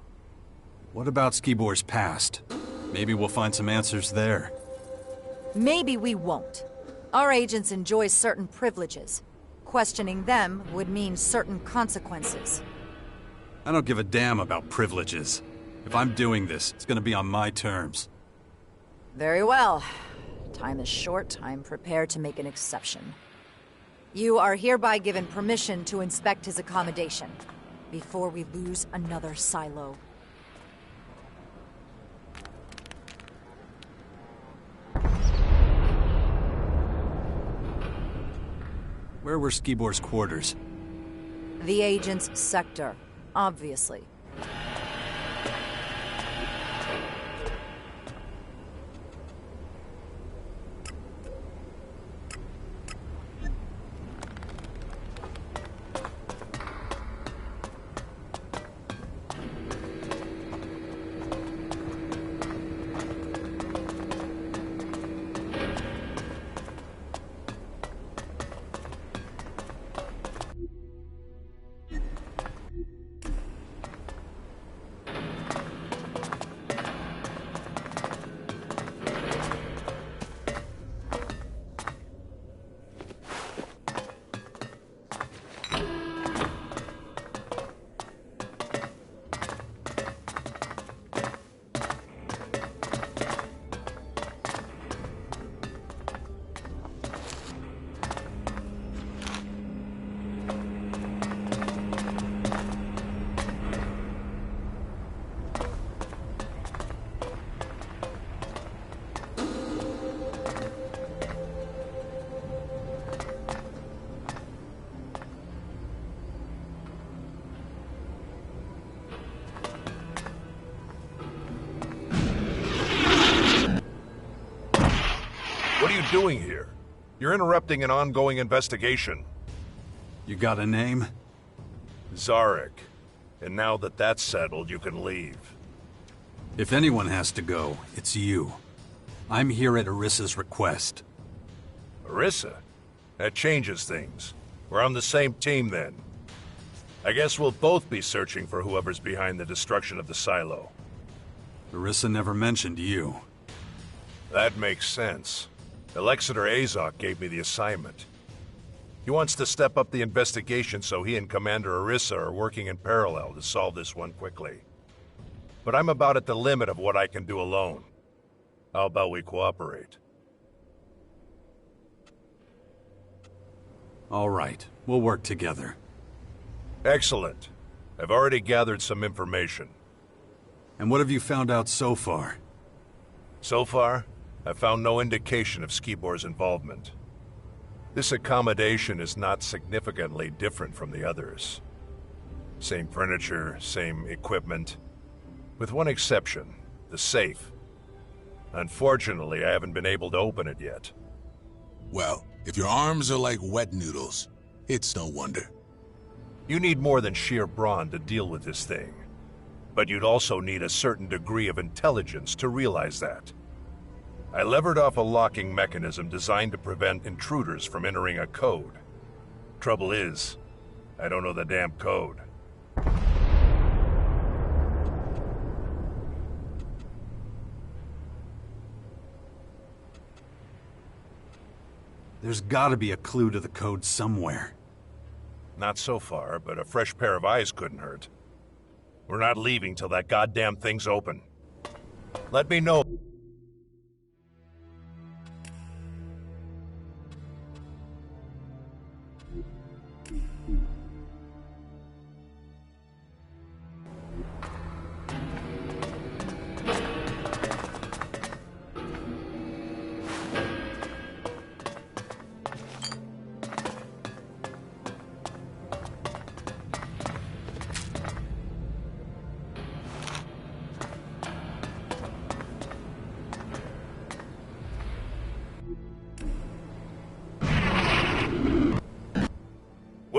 What about Skibor's past? Maybe we'll find some answers there. Maybe we won't. Our agents enjoy certain privileges. Questioning them would mean certain consequences. I don't give a damn about privileges. If I'm doing this, it's gonna be on my terms. Very well. Time is short. I'm prepared to make an exception. You are hereby given permission to inspect his accommodation before we lose another silo. Where were Skibor's quarters? The agent's sector, obviously. What are you doing here? You're interrupting an ongoing investigation. You got a name? Zarek. And now that that's settled, you can leave. If anyone has to go, it's you. I'm here at Arissa's request. Arissa? That changes things. We're on the same team then. I guess we'll both be searching for whoever's behind the destruction of the silo. Arissa never mentioned you. That makes sense. Alexander Azok gave me the assignment. He wants to step up the investigation so he and Commander Arissa are working in parallel to solve this one quickly. But I'm about at the limit of what I can do alone. How about we cooperate? All right, we'll work together. Excellent. I've already gathered some information. And what have you found out so far? So far, I've found no indication of Skibor's involvement. This accommodation is not significantly different from the others. Same furniture, same equipment. With one exception, the safe. Unfortunately, I haven't been able to open it yet. Well, if your arms are like wet noodles, it's no wonder. You need more than sheer brawn to deal with this thing. But you'd also need a certain degree of intelligence to realize that. I levered off a locking mechanism designed to prevent intruders from entering a code. Trouble is, I don't know the damn code. There's gotta be a clue to the code somewhere. Not so far, but a fresh pair of eyes couldn't hurt. We're not leaving till that goddamn thing's open. Let me know.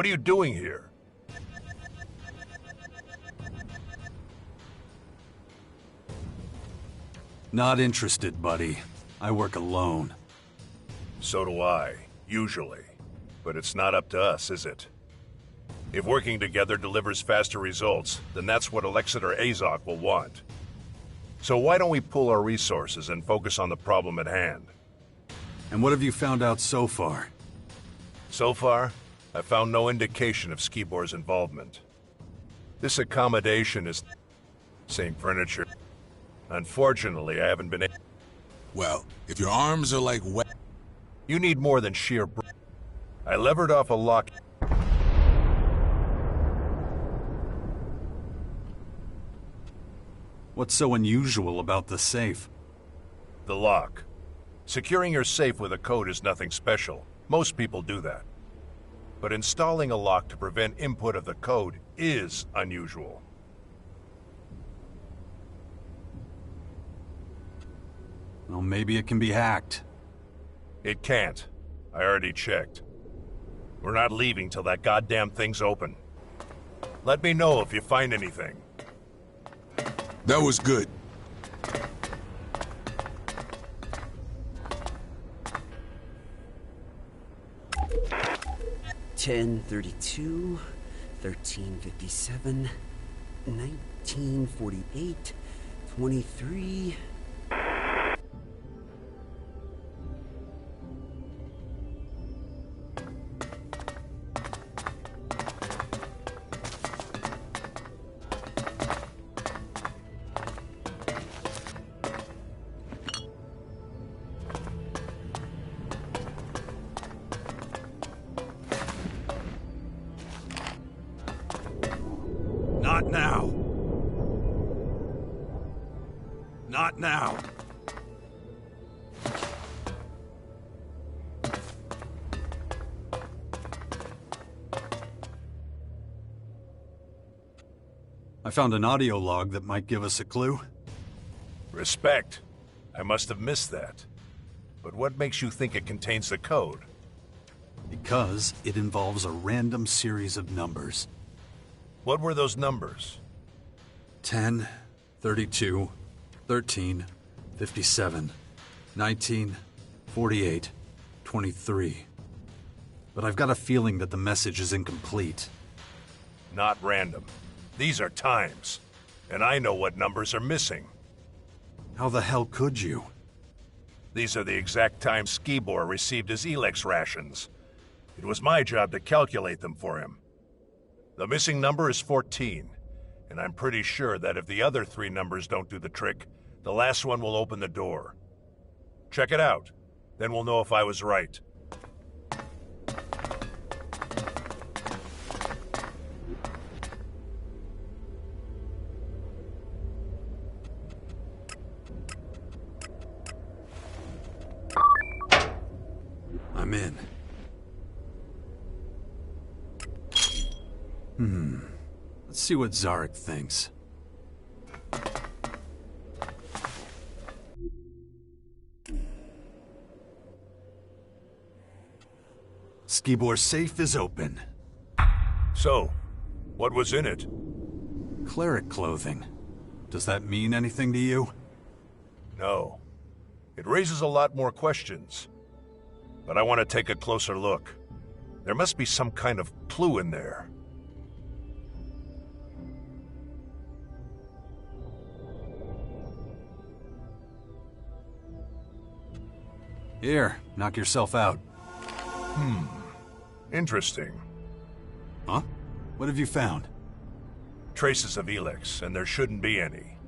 What are you doing here? Not interested, buddy. I work alone. So do I, usually. But it's not up to us, is it? If working together delivers faster results, then that's what Alexander Azok will want. So why don't we pool our resources and focus on the problem at hand? And what have you found out so far? So far, I found no indication of Skibor's involvement. This accommodation is same furniture. Unfortunately, I haven't been able. Well, if your arms are like wet... You need more than sheer I levered off a lock. What's so unusual about the safe? The lock. Securing your safe with a code is nothing special. Most people do that. But installing a lock to prevent input of the code is unusual. Well, maybe it can be hacked. It can't. I already checked. We're not leaving till that goddamn thing's open. Let me know if you find anything. That was good. $10.32, $13.57, $19.48, $23. Not now. Not now. I found an audio log that might give us a clue. Respect. I must have missed that. But what makes you think it contains the code? Because it involves a random series of numbers. What were those numbers? 10, 32, 13, 57, 19, 48, 23. But I've got a feeling that the message is incomplete. Not random. These are times. And I know what numbers are missing. How the hell could you? These are the exact times Skibor received his ELEX rations. It was my job to calculate them for him. The missing number is 14, and I'm pretty sure that if the other 3 numbers don't do the trick, the last one will open the door. Check it out, then we'll know if I was right. I'm in. Let's see what Zarek thinks. Skibor's safe is open. So, what was in it? Cleric clothing. Does that mean anything to you? No. It raises a lot more questions. But I want to take a closer look. There must be some kind of clue in there. Here, knock yourself out. Interesting. Huh? What have you found? Traces of ELEX, and there shouldn't be any.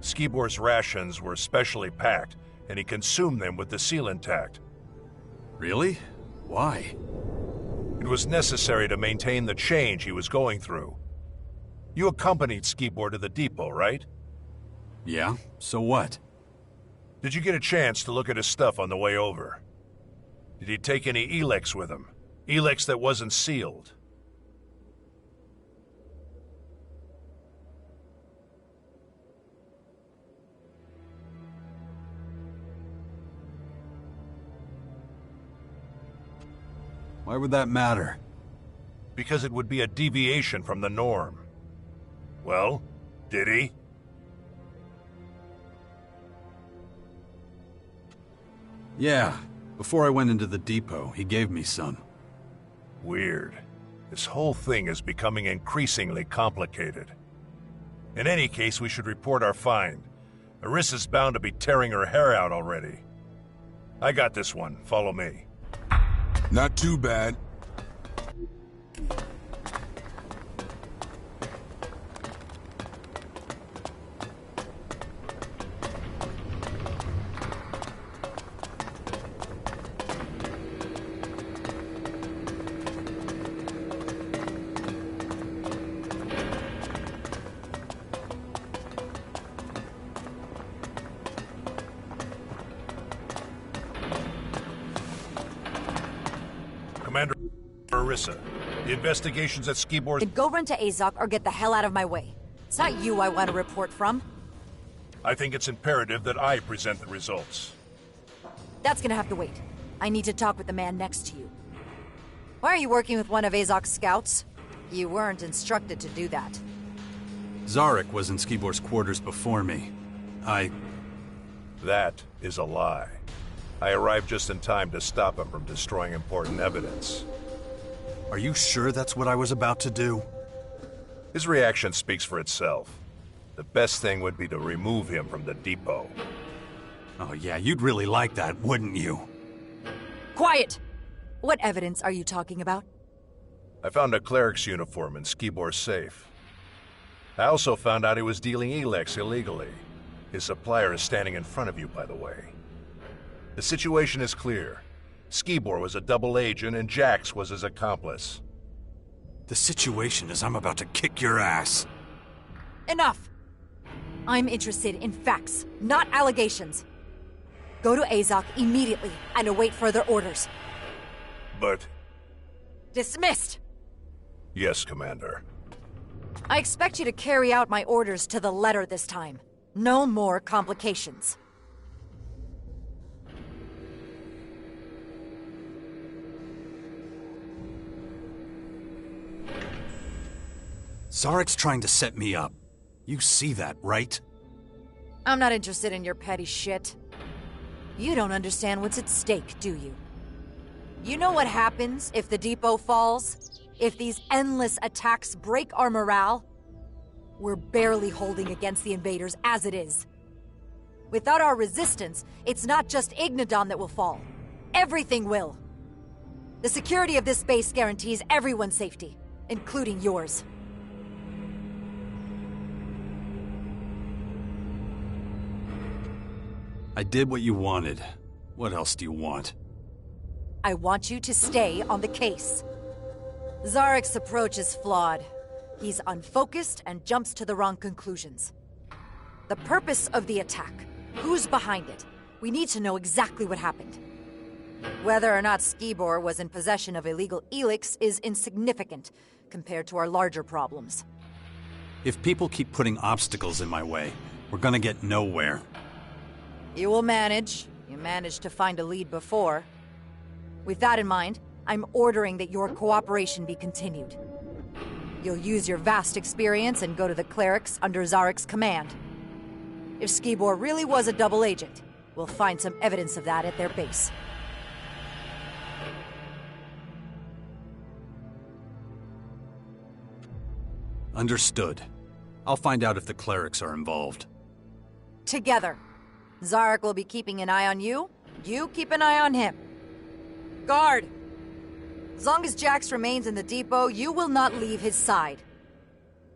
Skibor's rations were specially packed, and he consumed them with the seal intact. Really? Why? It was necessary to maintain the change he was going through. You accompanied Skibor to the depot, right? Yeah, so what? Did you get a chance to look at his stuff on the way over? Did he take any ELEX with him? ELEX that wasn't sealed? Why would that matter? Because it would be a deviation from the norm. Well, did he? Yeah. Before I went into the depot, he gave me some. Weird. This whole thing is becoming increasingly complicated. In any case, we should report our find. Arissa's bound to be tearing her hair out already. I got this one. Follow me. Not too bad. Commander Arissa, the investigations at Skibor's... Then go run to Azok or get the hell out of my way. It's not you I want a report from. I think it's imperative that I present the results. That's gonna have to wait. I need to talk with the man next to you. Why are you working with one of Azok's scouts? You weren't instructed to do that. Zarek was in Skibor's quarters before me. That is a lie. I arrived just in time to stop him from destroying important evidence. Are you sure that's what I was about to do? His reaction speaks for itself. The best thing would be to remove him from the depot. Oh yeah, you'd really like that, wouldn't you? Quiet! What evidence are you talking about? I found a cleric's uniform in Skibor's safe. I also found out he was dealing ELEX illegally. His supplier is standing in front of you, by the way. The situation is clear. Skibor was a double agent and Jax was his accomplice. The situation is I'm about to kick your ass. Enough! I'm interested in facts, not allegations. Go to Azok immediately and await further orders. But... Dismissed! Yes, Commander. I expect you to carry out my orders to the letter this time. No more complications. Zarek's trying to set me up. You see that, right? I'm not interested in your petty shit. You don't understand what's at stake, do you? You know what happens if the depot falls? If these endless attacks break our morale? We're barely holding against the invaders as it is. Without our resistance, it's not just Ignodon that will fall. Everything will. The security of this base guarantees everyone's safety, including yours. I did what you wanted. What else do you want? I want you to stay on the case. Zarek's approach is flawed. He's unfocused and jumps to the wrong conclusions. The purpose of the attack, who's behind it, we need to know exactly what happened. Whether or not Skibor was in possession of illegal ELEX is insignificant compared to our larger problems. If people keep putting obstacles in my way, we're gonna get nowhere. You will manage. You managed to find a lead before. With that in mind, I'm ordering that your cooperation be continued. You'll use your vast experience and go to the clerics under Zarek's command. If Skibor really was a double agent, we'll find some evidence of that at their base. Understood. I'll find out if the clerics are involved. Together. Zarek will be keeping an eye on you. You keep an eye on him. Guard! As long as Jax remains in the depot, you will not leave his side.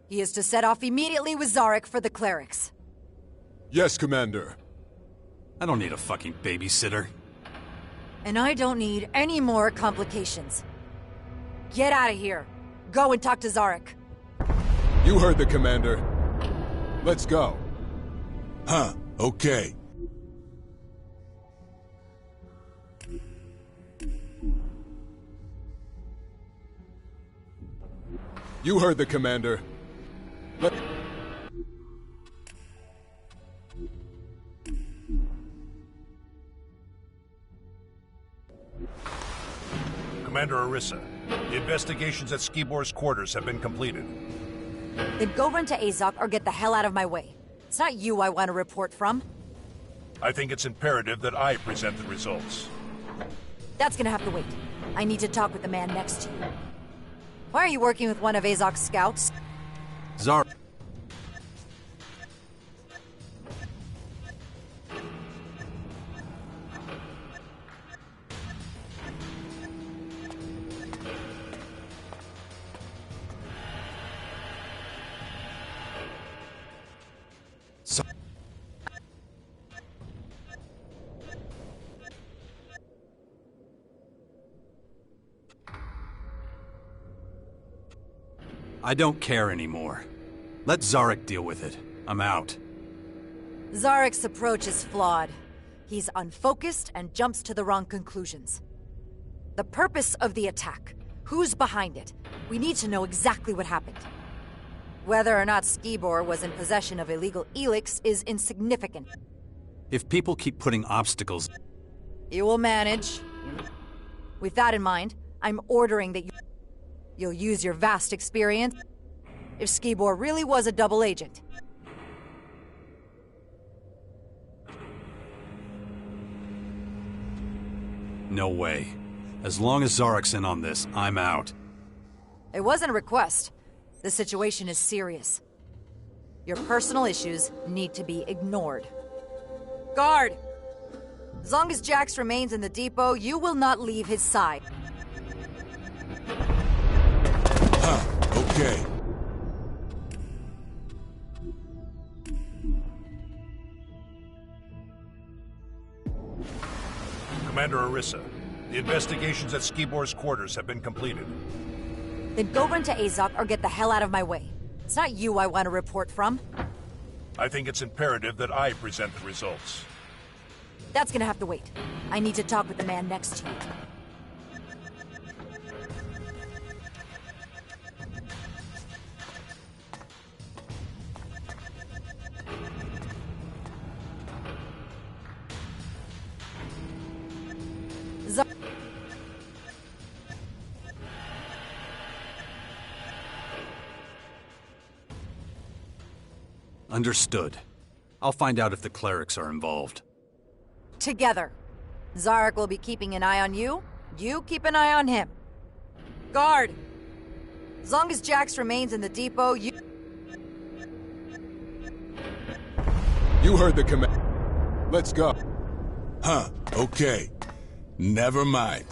He is to set off immediately with Zarek for the clerics. Yes, Commander. I don't need a fucking babysitter. And I don't need any more complications. Get out of here. Go and talk to Zarek. You heard the Commander. Let's go. Huh, okay. You heard the Commander. Commander Orissa, the investigations at Skibor's quarters have been completed. Then go run to Azok or get the hell out of my way. It's not you I want a report from. I think it's imperative that I present the results. That's gonna have to wait. I need to talk with the man next to you. Why are you working with one of Azok's scouts? Zarek. I don't care anymore. Let Zarek deal with it. I'm out. Zarek's approach is flawed. He's unfocused and jumps to the wrong conclusions. The purpose of the attack, who's behind it, we need to know exactly what happened. Whether or not Skibor was in possession of illegal ELEX is insignificant. If people keep putting obstacles... You will manage. With that in mind, I'm ordering that you'll use your vast experience. If Skibor really was a double agent. No way. As long as Zarek's in on this, I'm out. It wasn't a request. The situation is serious. Your personal issues need to be ignored. Guard! As long as Jax remains in the depot, you will not leave his side. Okay. Commander Orissa, the investigations at Skibor's quarters have been completed. Then go run to Azok or get the hell out of my way. It's not you I want a report from. I think it's imperative that I present the results. That's gonna have to wait. I need to talk with the man next to you. Understood. I'll find out if the clerics are involved. Together. Zarek will be keeping an eye on you. You keep an eye on him. Guard! As long as Jax remains in the depot, you... You heard the command. Let's go. Huh, okay. Never mind.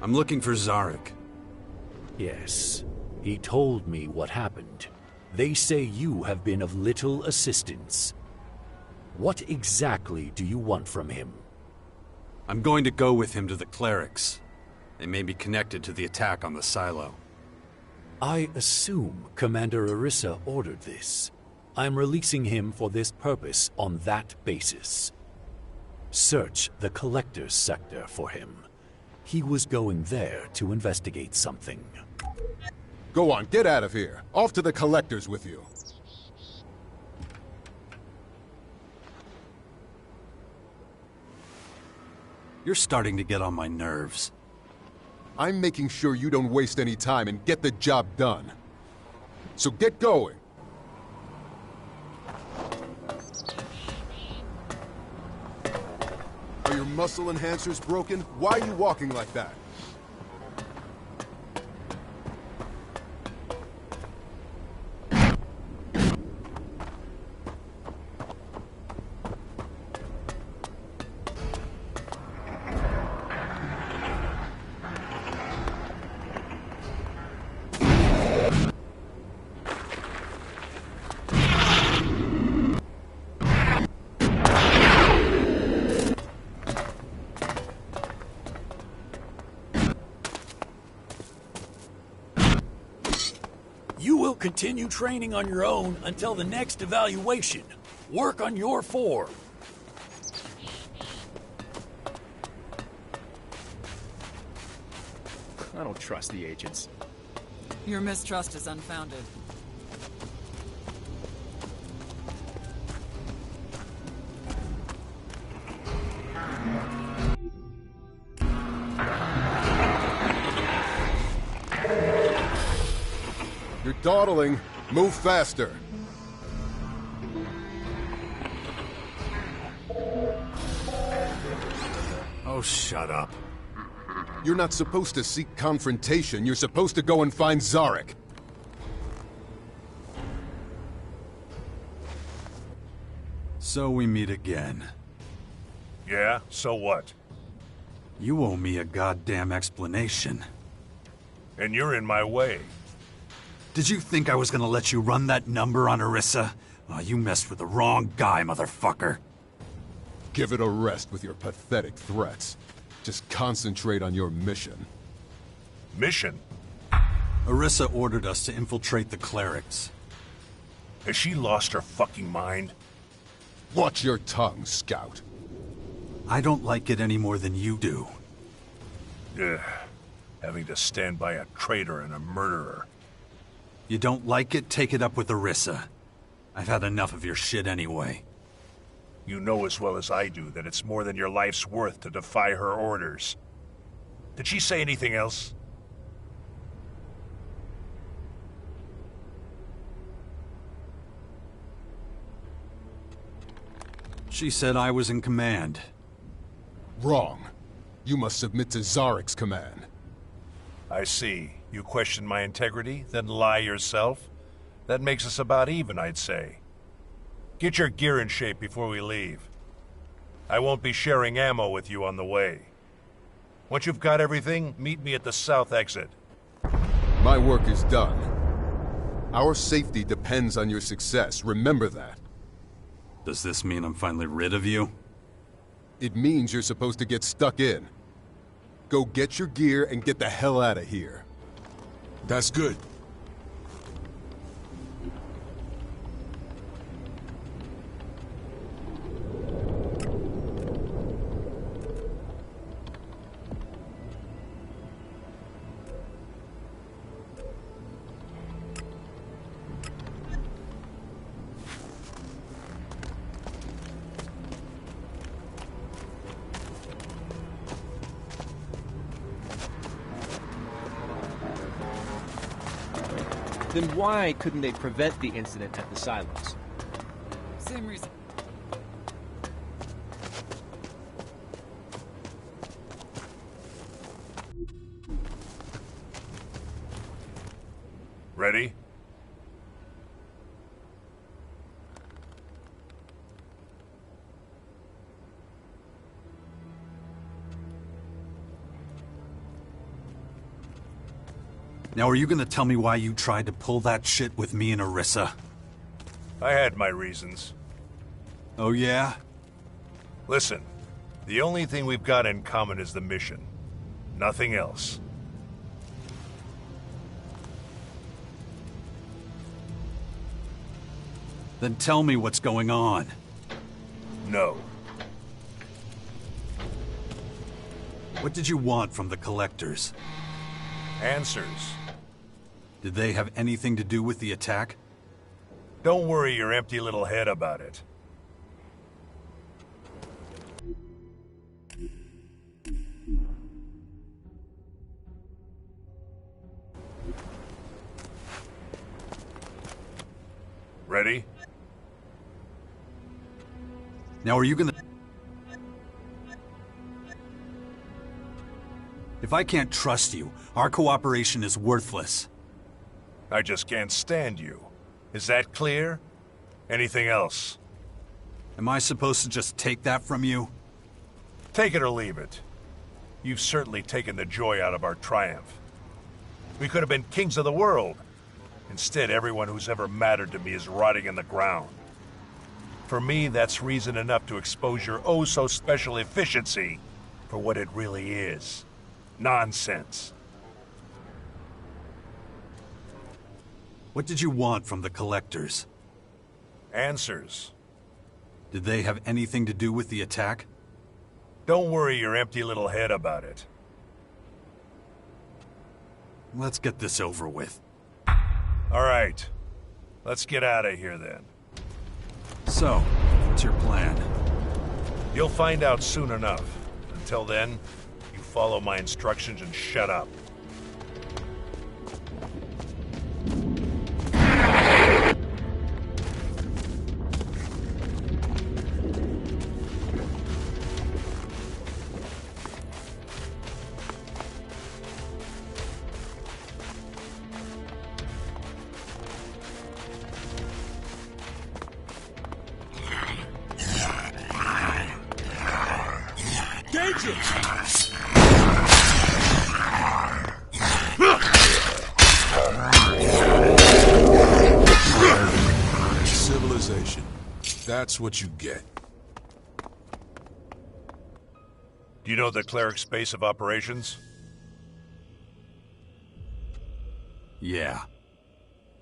I'm looking for Zarek. Yes. He told me what happened. They say you have been of little assistance. What exactly do you want from him? I'm going to go with him to the clerics. They may be connected to the attack on the silo. I assume Commander Orissa ordered this. I'm releasing him for this purpose on that basis. Search the Collector's sector for him. He was going there to investigate something. Go on, get out of here. Off to the Collectors with you. You're starting to get on my nerves. I'm making sure you don't waste any time and get the job done. So get going. Are your muscle enhancers broken? Why are you walking like that? You will continue training on your own until the next evaluation. Work on your form. I don't trust the agents. Your mistrust is unfounded. dawdling. Move faster. Oh, shut up. You're not supposed to seek confrontation. You're supposed to go and find Zarek. So we meet again. Yeah, so what? You owe me a goddamn explanation. And you're in my way. Did you think I was gonna let you run that number on Orisa? Oh, you messed with the wrong guy, motherfucker. Give it a rest with your pathetic threats. Just concentrate on your mission. Mission? Orisa ordered us to infiltrate the clerics. Has she lost her fucking mind? Watch your tongue, Scout. I don't like it any more than you do. Ugh. Having to stand by a traitor and a murderer. You don't like it? Take it up with Orisa. I've had enough of your shit anyway. You know as well as I do that it's more than your life's worth to defy her orders. Did she say anything else? She said I was in command. Wrong. You must submit to Zarek's command. I see. You question my integrity, then lie yourself? That makes us about even, I'd say. Get your gear in shape before we leave. I won't be sharing ammo with you on the way. Once you've got everything, meet me at the south exit. My work is done. Our safety depends on your success. Remember that. Does this mean I'm finally rid of you? It means you're supposed to get stuck in. Go get your gear and get the hell out of here. That's good. Then why couldn't they prevent the incident at the silos? Same reason. Ready? Now, are you gonna tell me why you tried to pull that shit with me and Orisa? I had my reasons. Oh, yeah? Listen, the only thing we've got in common is the mission. Nothing else. Then tell me what's going on. No. What did you want from the collectors? Answers. Did they have anything to do with the attack? Don't worry your empty little head about it. Ready? Now, are you gonna... If I can't trust you, our cooperation is worthless. I just can't stand you. Is that clear? Anything else? Am I supposed to just take that from you? Take it or leave it. You've certainly taken the joy out of our triumph. We could have been kings of the world. Instead, everyone who's ever mattered to me is rotting in the ground. For me, that's reason enough to expose your oh-so-special efficiency for what it really is. Nonsense. What did you want from the collectors? Answers. Did they have anything to do with the attack? Don't worry your empty little head about it. Let's get this over with. All right. Let's get out of here then. So, what's your plan? You'll find out soon enough. Until then, you follow my instructions and shut up. That's what you get. Do you know the cleric's base of operations? Yeah.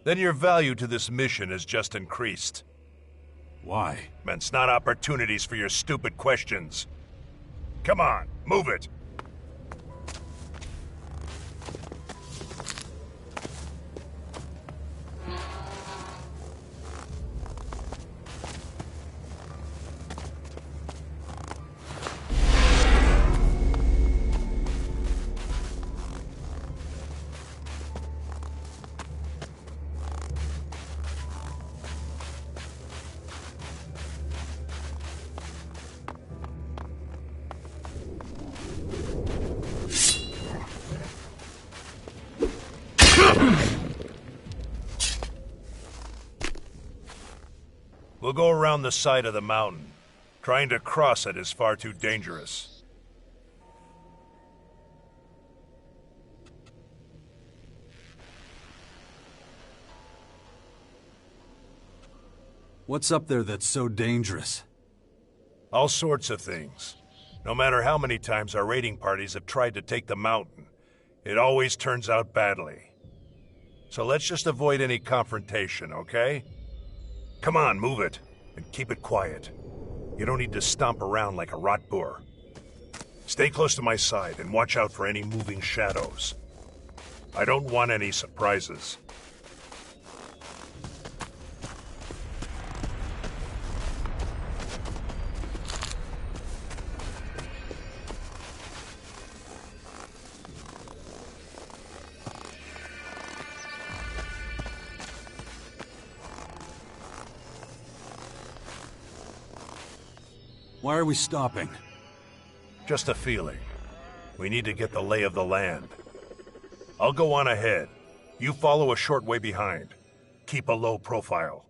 Then your value to this mission has just increased. Why? It's not opportunities for your stupid questions. Come on, move it! We'll go around the side of the mountain. Trying to cross it is far too dangerous. What's up there that's so dangerous? All sorts of things. No matter how many times our raiding parties have tried to take the mountain, it always turns out badly. So let's just avoid any confrontation, okay? Come on, move it, and keep it quiet. You don't need to stomp around like a rot boar. Stay close to my side and watch out for any moving shadows. I don't want any surprises. Why are we stopping? Just a feeling. We need to get the lay of the land. I'll go on ahead. You follow a short way behind. Keep a low profile.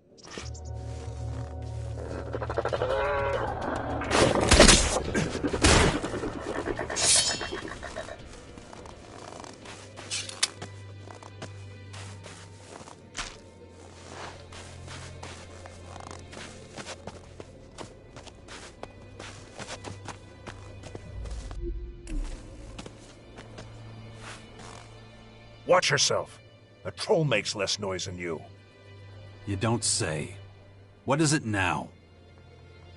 Watch yourself. A troll makes less noise than you. You don't say. What is it now?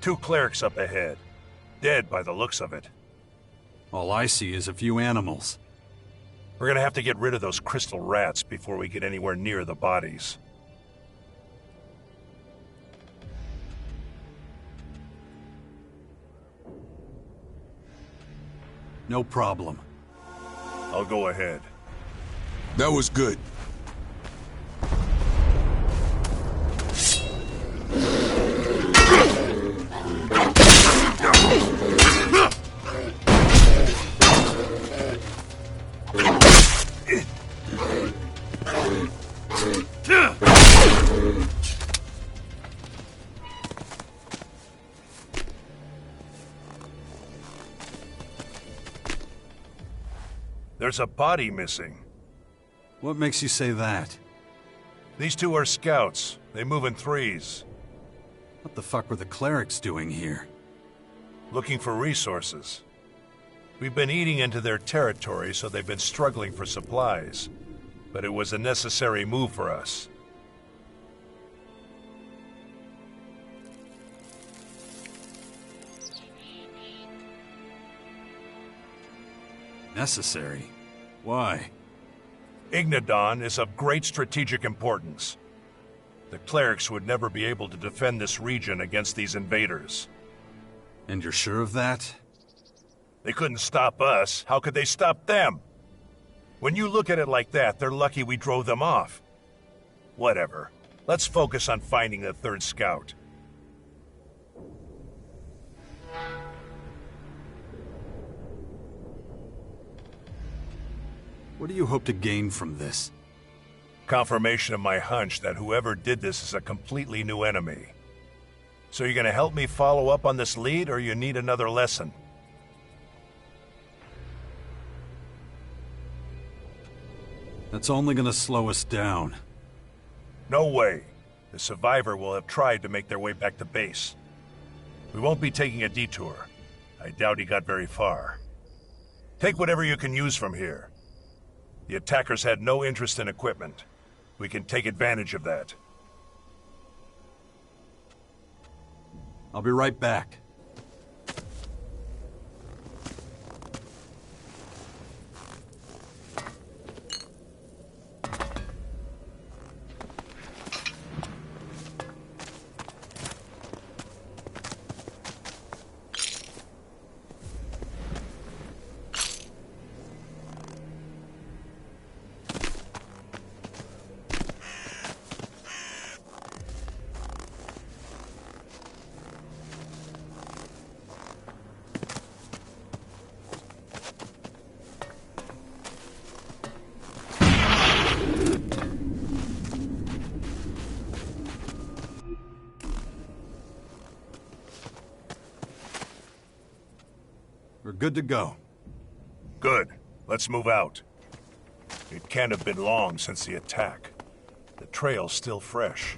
2 clerics up ahead. Dead by the looks of it. All I see is a few animals. We're gonna have to get rid of those crystal rats before we get anywhere near the bodies. No problem. I'll go ahead. That was good. There's a body missing. What makes you say that? These 2 are scouts. They move in 3s. What the fuck were the clerics doing here? Looking for resources. We've been eating into their territory, so they've been struggling for supplies. But it was a necessary move for us. Necessary? Why? Ignadon is of great strategic importance. The clerics would never be able to defend this region against these invaders. And you're sure of that? They couldn't stop us. How could they stop them? When you look at it like that, they're lucky we drove them off. Whatever. Let's focus on finding the 3rd scout. What do you hope to gain from this? Confirmation of my hunch that whoever did this is a completely new enemy. So you're gonna help me follow up on this lead, or you need another lesson? That's only gonna slow us down. No way. the survivor will have tried to make their way back to base. We won't be taking a detour. I doubt he got very far. Take whatever you can use from here. The attackers had no interest in equipment. We can take advantage of that. I'll be right back. We're good to go. Good. Let's move out. It can't have been long since the attack. The trail's still fresh.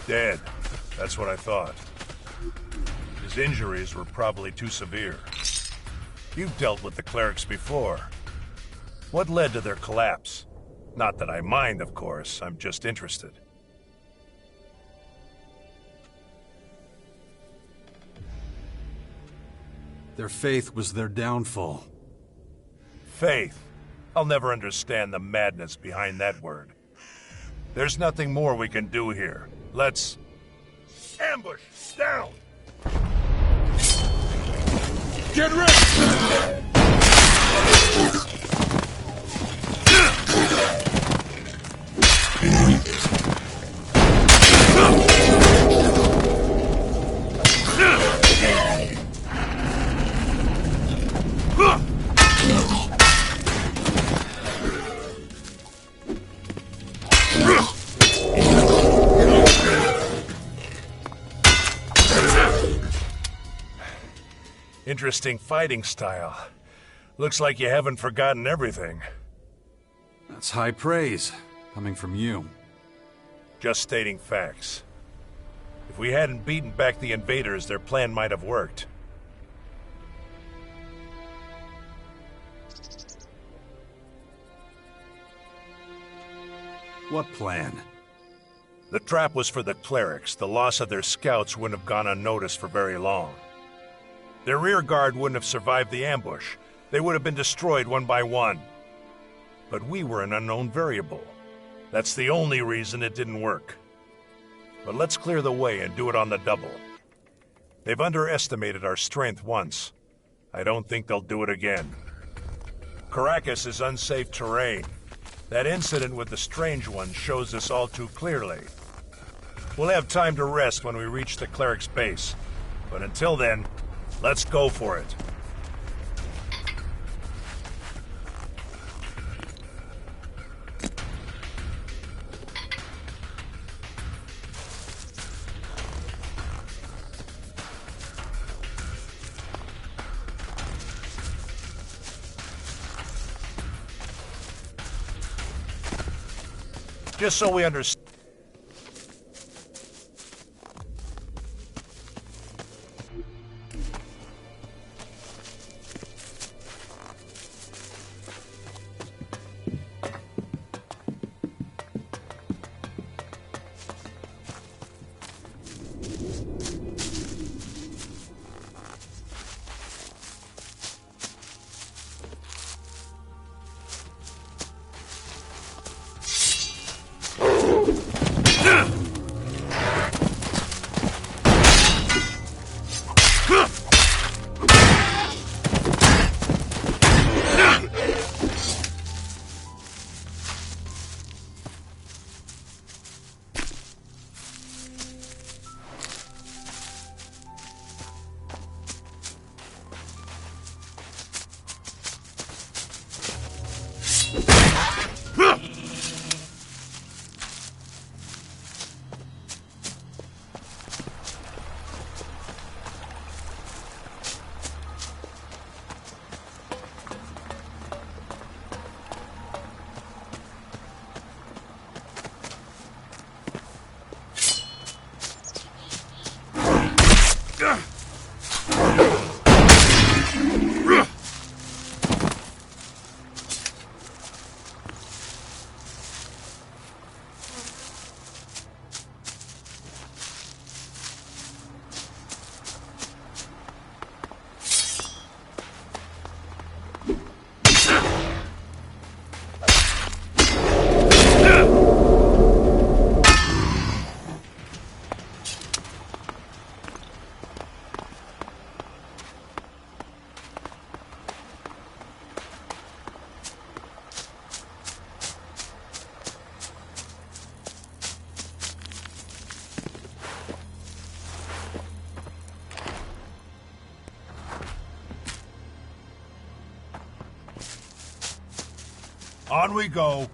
Dead. That's what I thought. His injuries were probably too severe. You've dealt with the clerics before. What led to their collapse? Not that I mind, of course. I'm just interested. Their faith was their downfall. Faith. I'll never understand the madness behind that word. There's nothing more we can do here. Let's... ambush! Down! Get ready! Interesting fighting style. Looks like you haven't forgotten everything. That's high praise, coming from you. Just stating facts. If we hadn't beaten back the invaders, their plan might have worked. What plan? The trap was for the clerics. The loss of their scouts wouldn't have gone unnoticed for very long. Their rear guard wouldn't have survived the ambush. They would have been destroyed one by one. But we were an unknown variable. That's the only reason it didn't work. But let's clear the way and do it on the double. They've underestimated our strength once. I don't think they'll do it again. Caracas is unsafe terrain. That incident with the Strange One shows this all too clearly. We'll have time to rest when we reach the cleric's base. But until then, let's go for it. Just so we understand. On we go.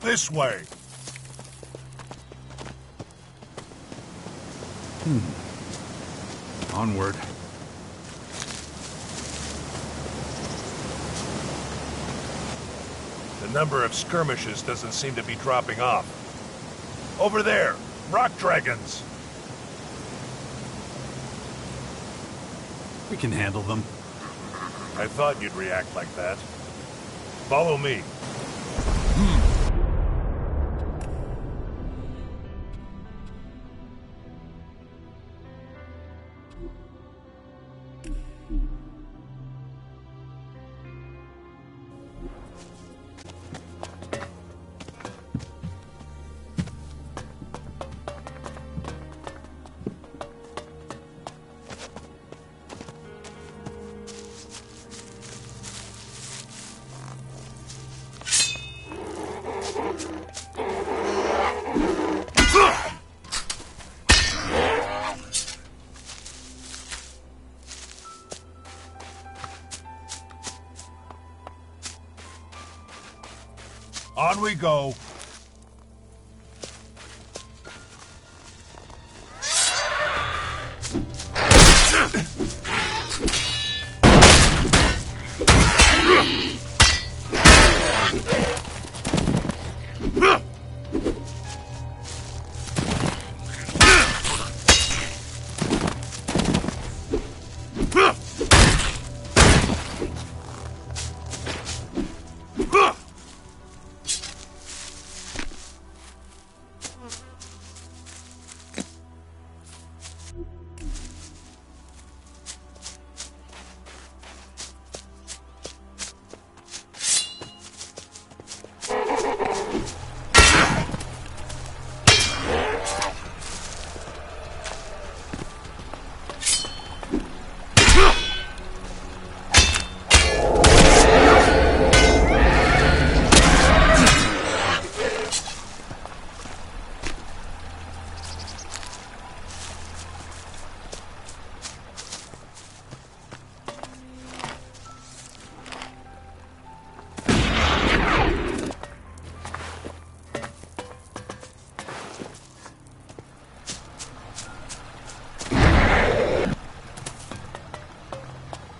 This way. Onward. The number of skirmishes doesn't seem to be dropping off. Over there, rock dragons. We can handle them. I thought you'd react like that. Follow me. On we go.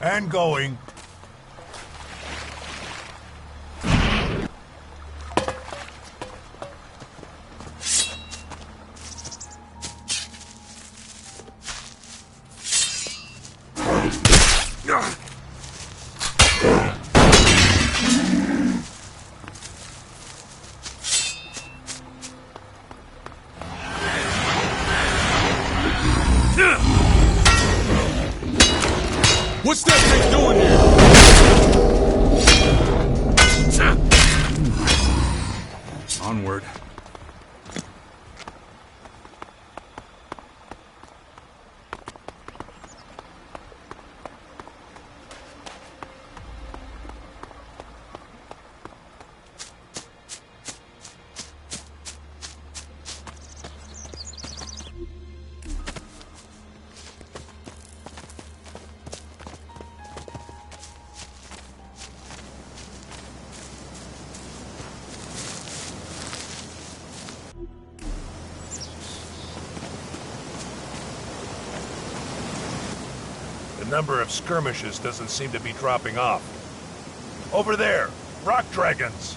And going. What's that thing doing here? Onward. The number of skirmishes doesn't seem to be dropping off. Over there, rock dragons.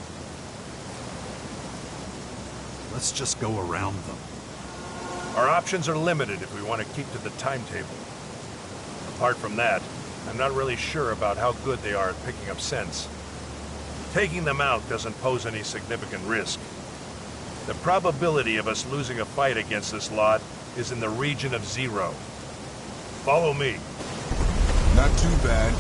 Let's just go around them. Our options are limited if we want to keep to the timetable. Apart from that, I'm not really sure about how good they are at picking up scents. Taking them out doesn't pose any significant risk. The probability of us losing a fight against this lot is in the region of 0. Follow me. Not too bad.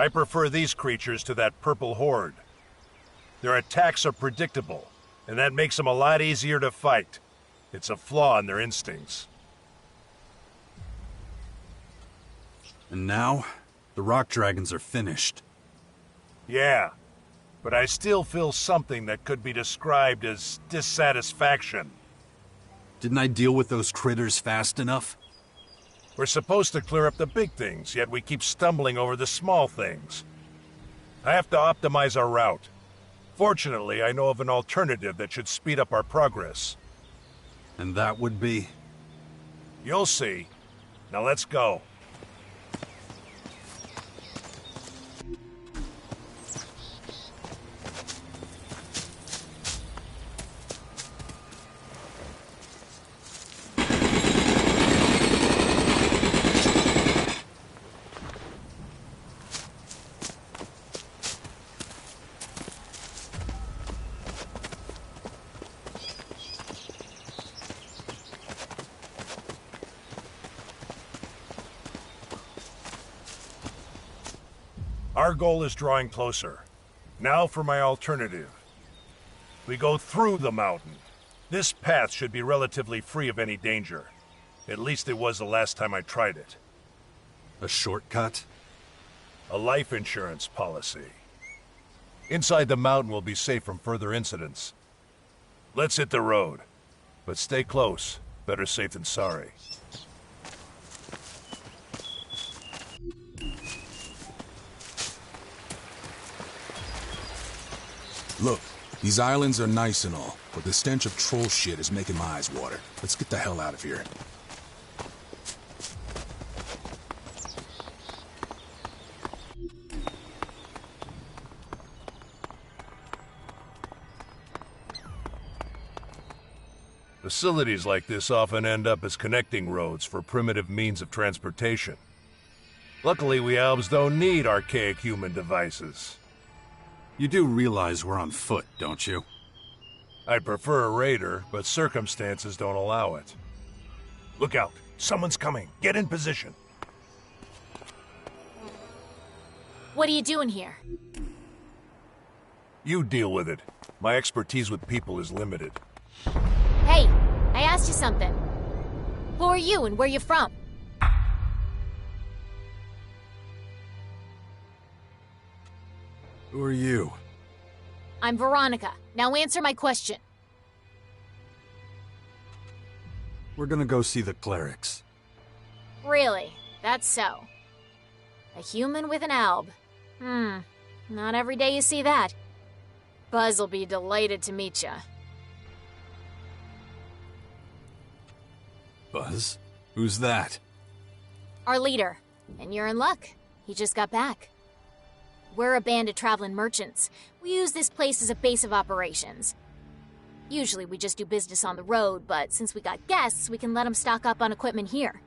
I prefer these creatures to that purple horde. Their attacks are predictable, and that makes them a lot easier to fight. It's a flaw in their instincts. And now, the rock dragons are finished. Yeah, but I still feel something that could be described as dissatisfaction. Didn't I deal with those critters fast enough? We're supposed to clear up the big things, yet we keep stumbling over the small things. I have to optimize our route. Fortunately, I know of an alternative that should speed up our progress. And that would be? You'll see. Now let's go. Our goal is drawing closer. Now for my alternative. We go through the mountain. This path should be relatively free of any danger. At least it was the last time I tried it. A shortcut? A life insurance policy. Inside the mountain will be safe from further incidents. Let's hit the road. But stay close. Better safe than sorry. Look, these islands are nice and all, but the stench of troll shit is making my eyes water. Let's get the hell out of here. Facilities like this often end up as connecting roads for primitive means of transportation. Luckily, we elves don't need archaic human devices. You do realize we're on foot, don't you? I'd prefer a raider, but circumstances don't allow it. Look out! Someone's coming! Get in position! What are you doing here? You deal with it. My expertise with people is limited. Hey, I asked you something. Who are you and where you from? Who are you? I'm Veronica. Now answer my question. We're gonna go see the clerics. Really? That's so. A human with an alb. Not every day you see that. Buzz will be delighted to meet you. Buzz? Who's that? Our leader. And you're in luck. He just got back. We're a band of traveling merchants. We use this place as a base of operations. Usually we just do business on the road, but since we got guests, we can let them stock up on equipment here.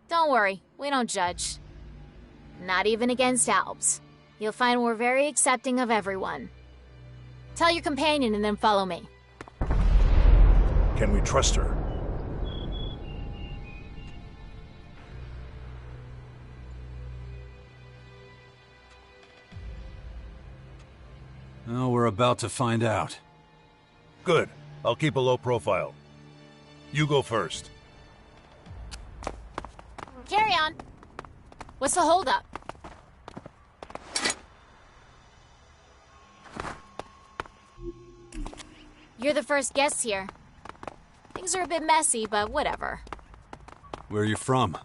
Don't worry, we don't judge. Not even against albs. You'll find we're very accepting of everyone. Tell your companion and then follow me. Can we trust her? Well, we're about to find out. Good. I'll keep a low profile. You go first. Carry on. What's the holdup? You're the first guests here. Things are a bit messy, but whatever. Where are you from?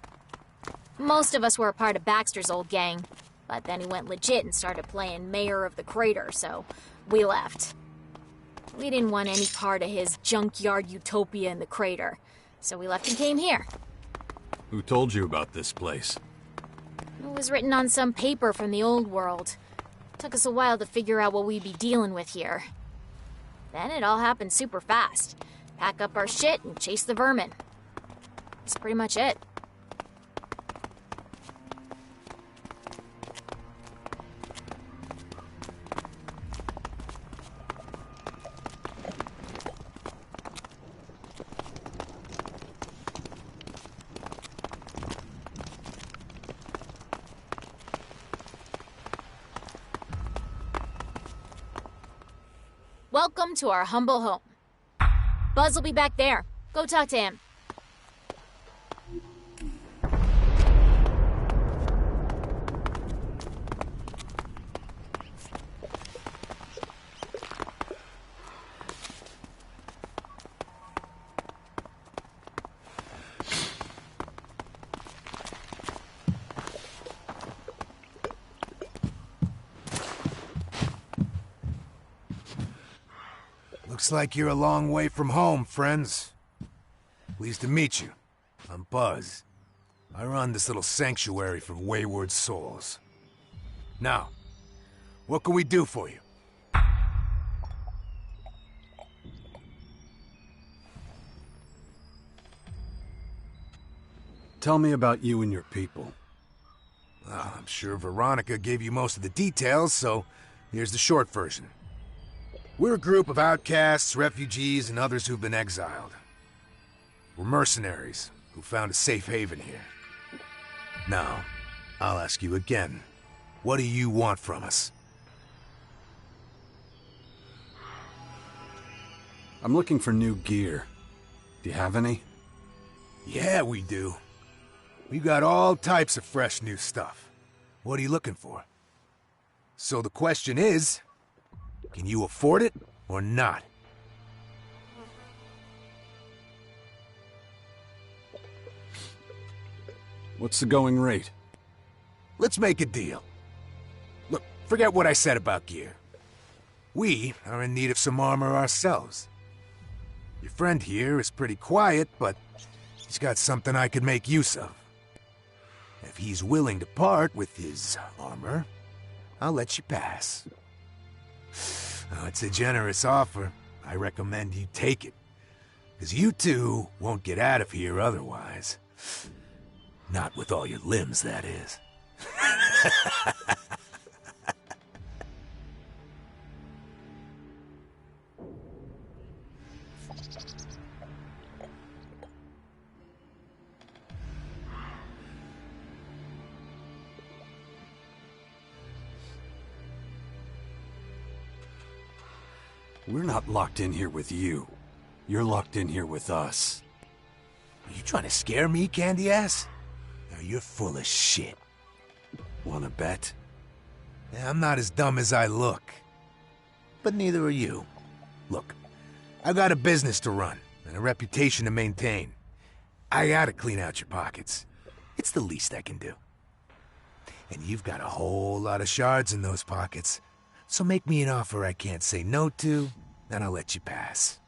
Most of us were a part of Baxter's old gang. But then he went legit and started playing Mayor of the Crater, so we left. We didn't want any part of his junkyard utopia in the crater, so we left and came here. Who told you about this place? It was written on some paper from the old world. Took us a while to figure out what we'd be dealing with here. Then it all happened super fast. Pack up our shit and chase the vermin. That's pretty much it. Welcome to our humble home. Buzz will be back there. Go talk to him. Looks like you're a long way from home, friends. Pleased to meet you. I'm Buzz. I run this little sanctuary for wayward souls. Now, what can we do for you? Tell me about you and your people. Well, I'm sure Veronica gave you most of the details, so here's the short version. We're a group of outcasts, refugees, and others who've been exiled. We're mercenaries who found a safe haven here. Now, I'll ask you again. What do you want from us? I'm looking for new gear. Do you have any? Yeah, we do. We've got all types of fresh new stuff. What are you looking for? So the question is, can you afford it or not? What's the going rate? Let's make a deal. Look, forget what I said about gear. We are in need of some armor ourselves. Your friend here is pretty quiet, but he's got something I could make use of. If he's willing to part with his armor, I'll let you pass. Oh, it's a generous offer. I recommend you take it. Because you two won't get out of here otherwise. Not with all your limbs, that is. We're not locked in here with you. You're locked in here with us. Are you trying to scare me, candy ass? Now you're full of shit. Wanna bet? I'm not as dumb as I look. But neither are you. Look, I've got a business to run and a reputation to maintain. I gotta clean out your pockets. It's the least I can do. And you've got a whole lot of shards in those pockets. So make me an offer I can't say no to, and I'll let you pass.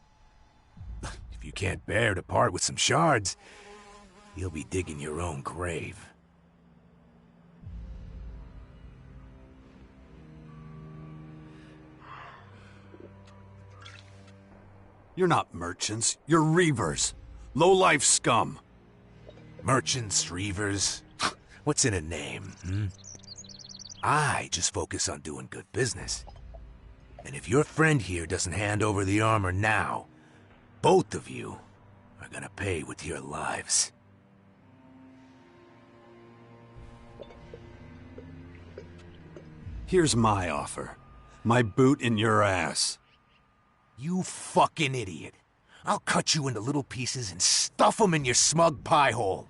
If you can't bear to part with some shards, you'll be digging your own grave. You're not merchants. You're reavers. Low-life scum. Merchants, reavers. What's in a name, hmm? I just focus on doing good business. And if your friend here doesn't hand over the armor now, both of you are gonna pay with your lives. Here's my offer. My boot in your ass. You fucking idiot. I'll cut you into little pieces and stuff them in your smug pie hole.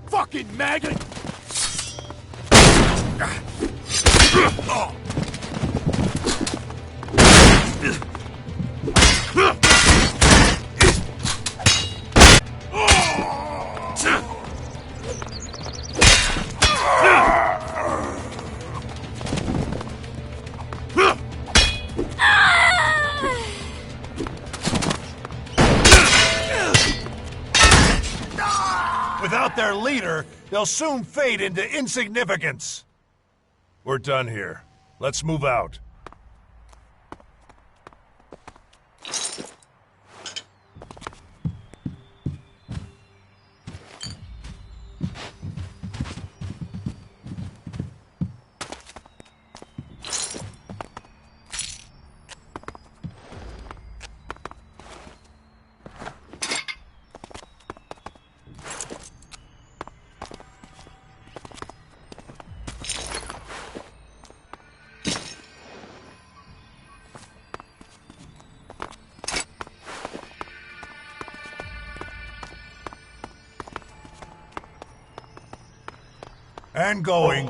Fucking maggot! Without their leader, they'll soon fade into insignificance. We're done here. Let's move out. And going.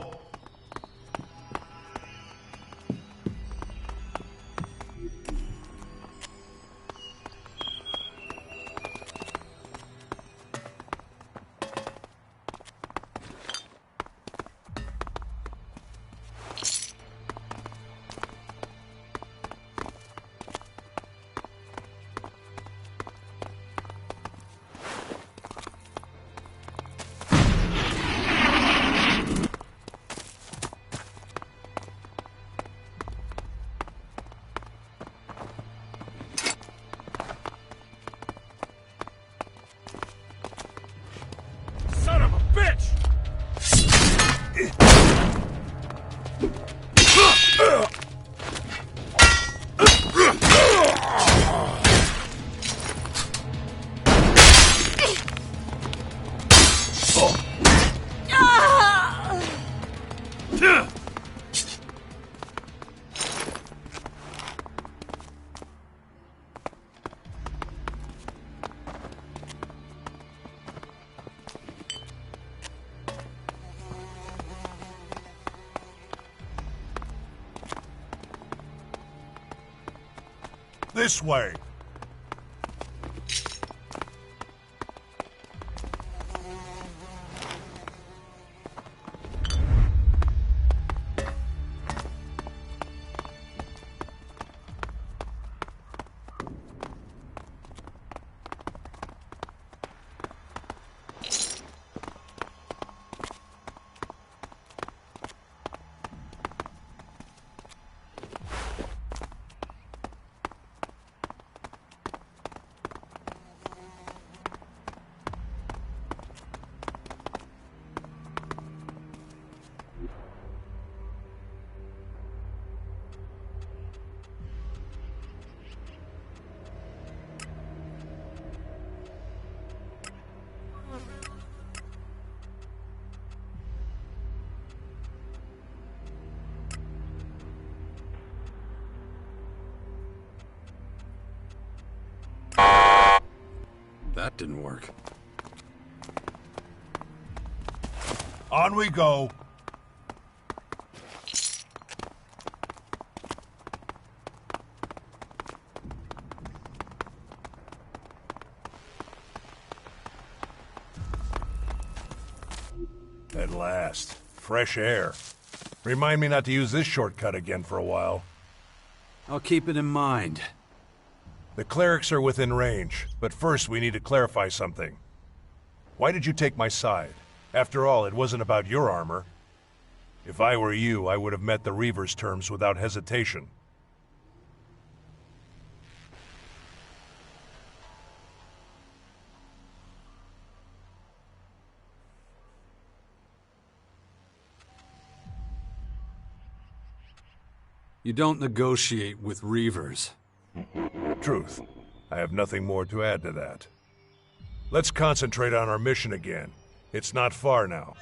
Son of a bitch! This way. That didn't work. On we go. At last. Fresh air. Remind me not to use this shortcut again for a while. I'll keep it in mind. The clerics are within range, but first we need to clarify something. Why did you take my side? After all, it wasn't about your armor. If I were you, I would have met the Reaver's terms without hesitation. You don't negotiate with Reavers. Truth. I have nothing more to add to that. Let's concentrate on our mission again. It's not far now.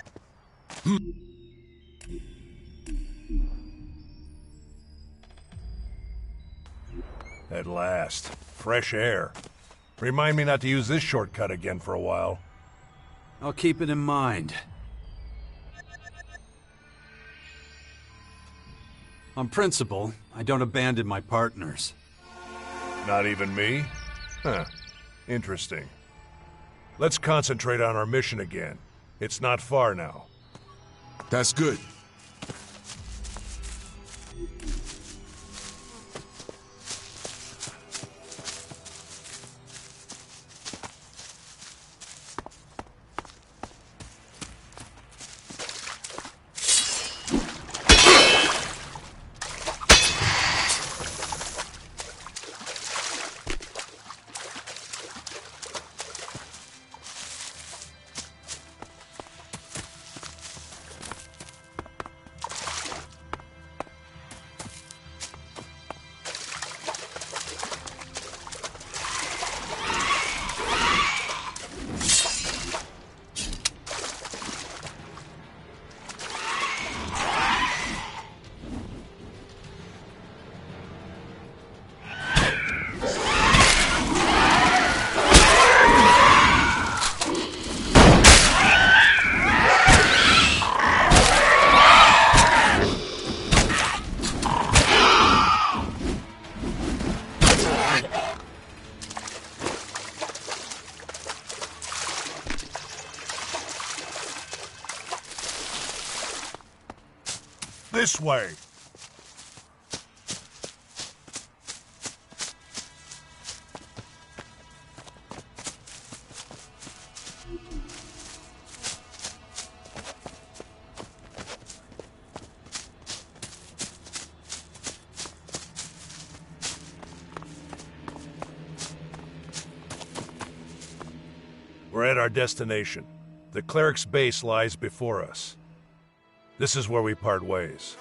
At last. Fresh air. Remind me not to use this shortcut again for a while. I'll keep it in mind. On principle, I don't abandon my partners. Not even me? Huh. Interesting. Let's concentrate on our mission again. It's not far now. That's good. this way! We're at our destination. The cleric's base lies before us. This is where we part ways.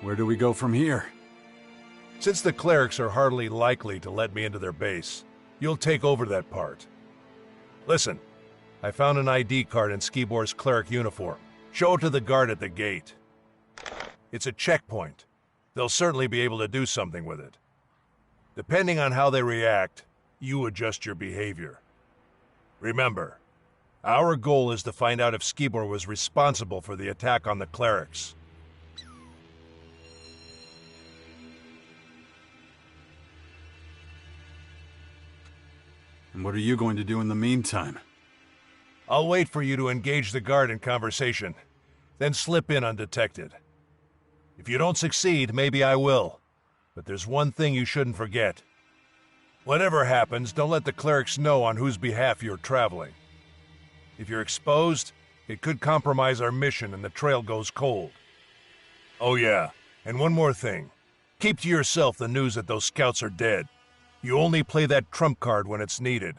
Where do we go from here? Since the clerics are hardly likely to let me into their base, you'll take over that part. Listen, I found an ID card in Skibor's cleric uniform. Show it to the guard at the gate. It's a checkpoint. They'll certainly be able to do something with it. Depending on how they react, you adjust your behavior. Remember, our goal is to find out if Skibor was responsible for the attack on the clerics. And what are you going to do in the meantime? I'll wait for you to engage the guard in conversation, then slip in undetected. If you don't succeed, maybe I will. But there's one thing you shouldn't forget. Whatever happens, don't let the clerics know on whose behalf you're traveling. If you're exposed, it could compromise our mission and the trail goes cold. Oh yeah, and one more thing. Keep to yourself the news that those scouts are dead. You only play that trump card when it's needed.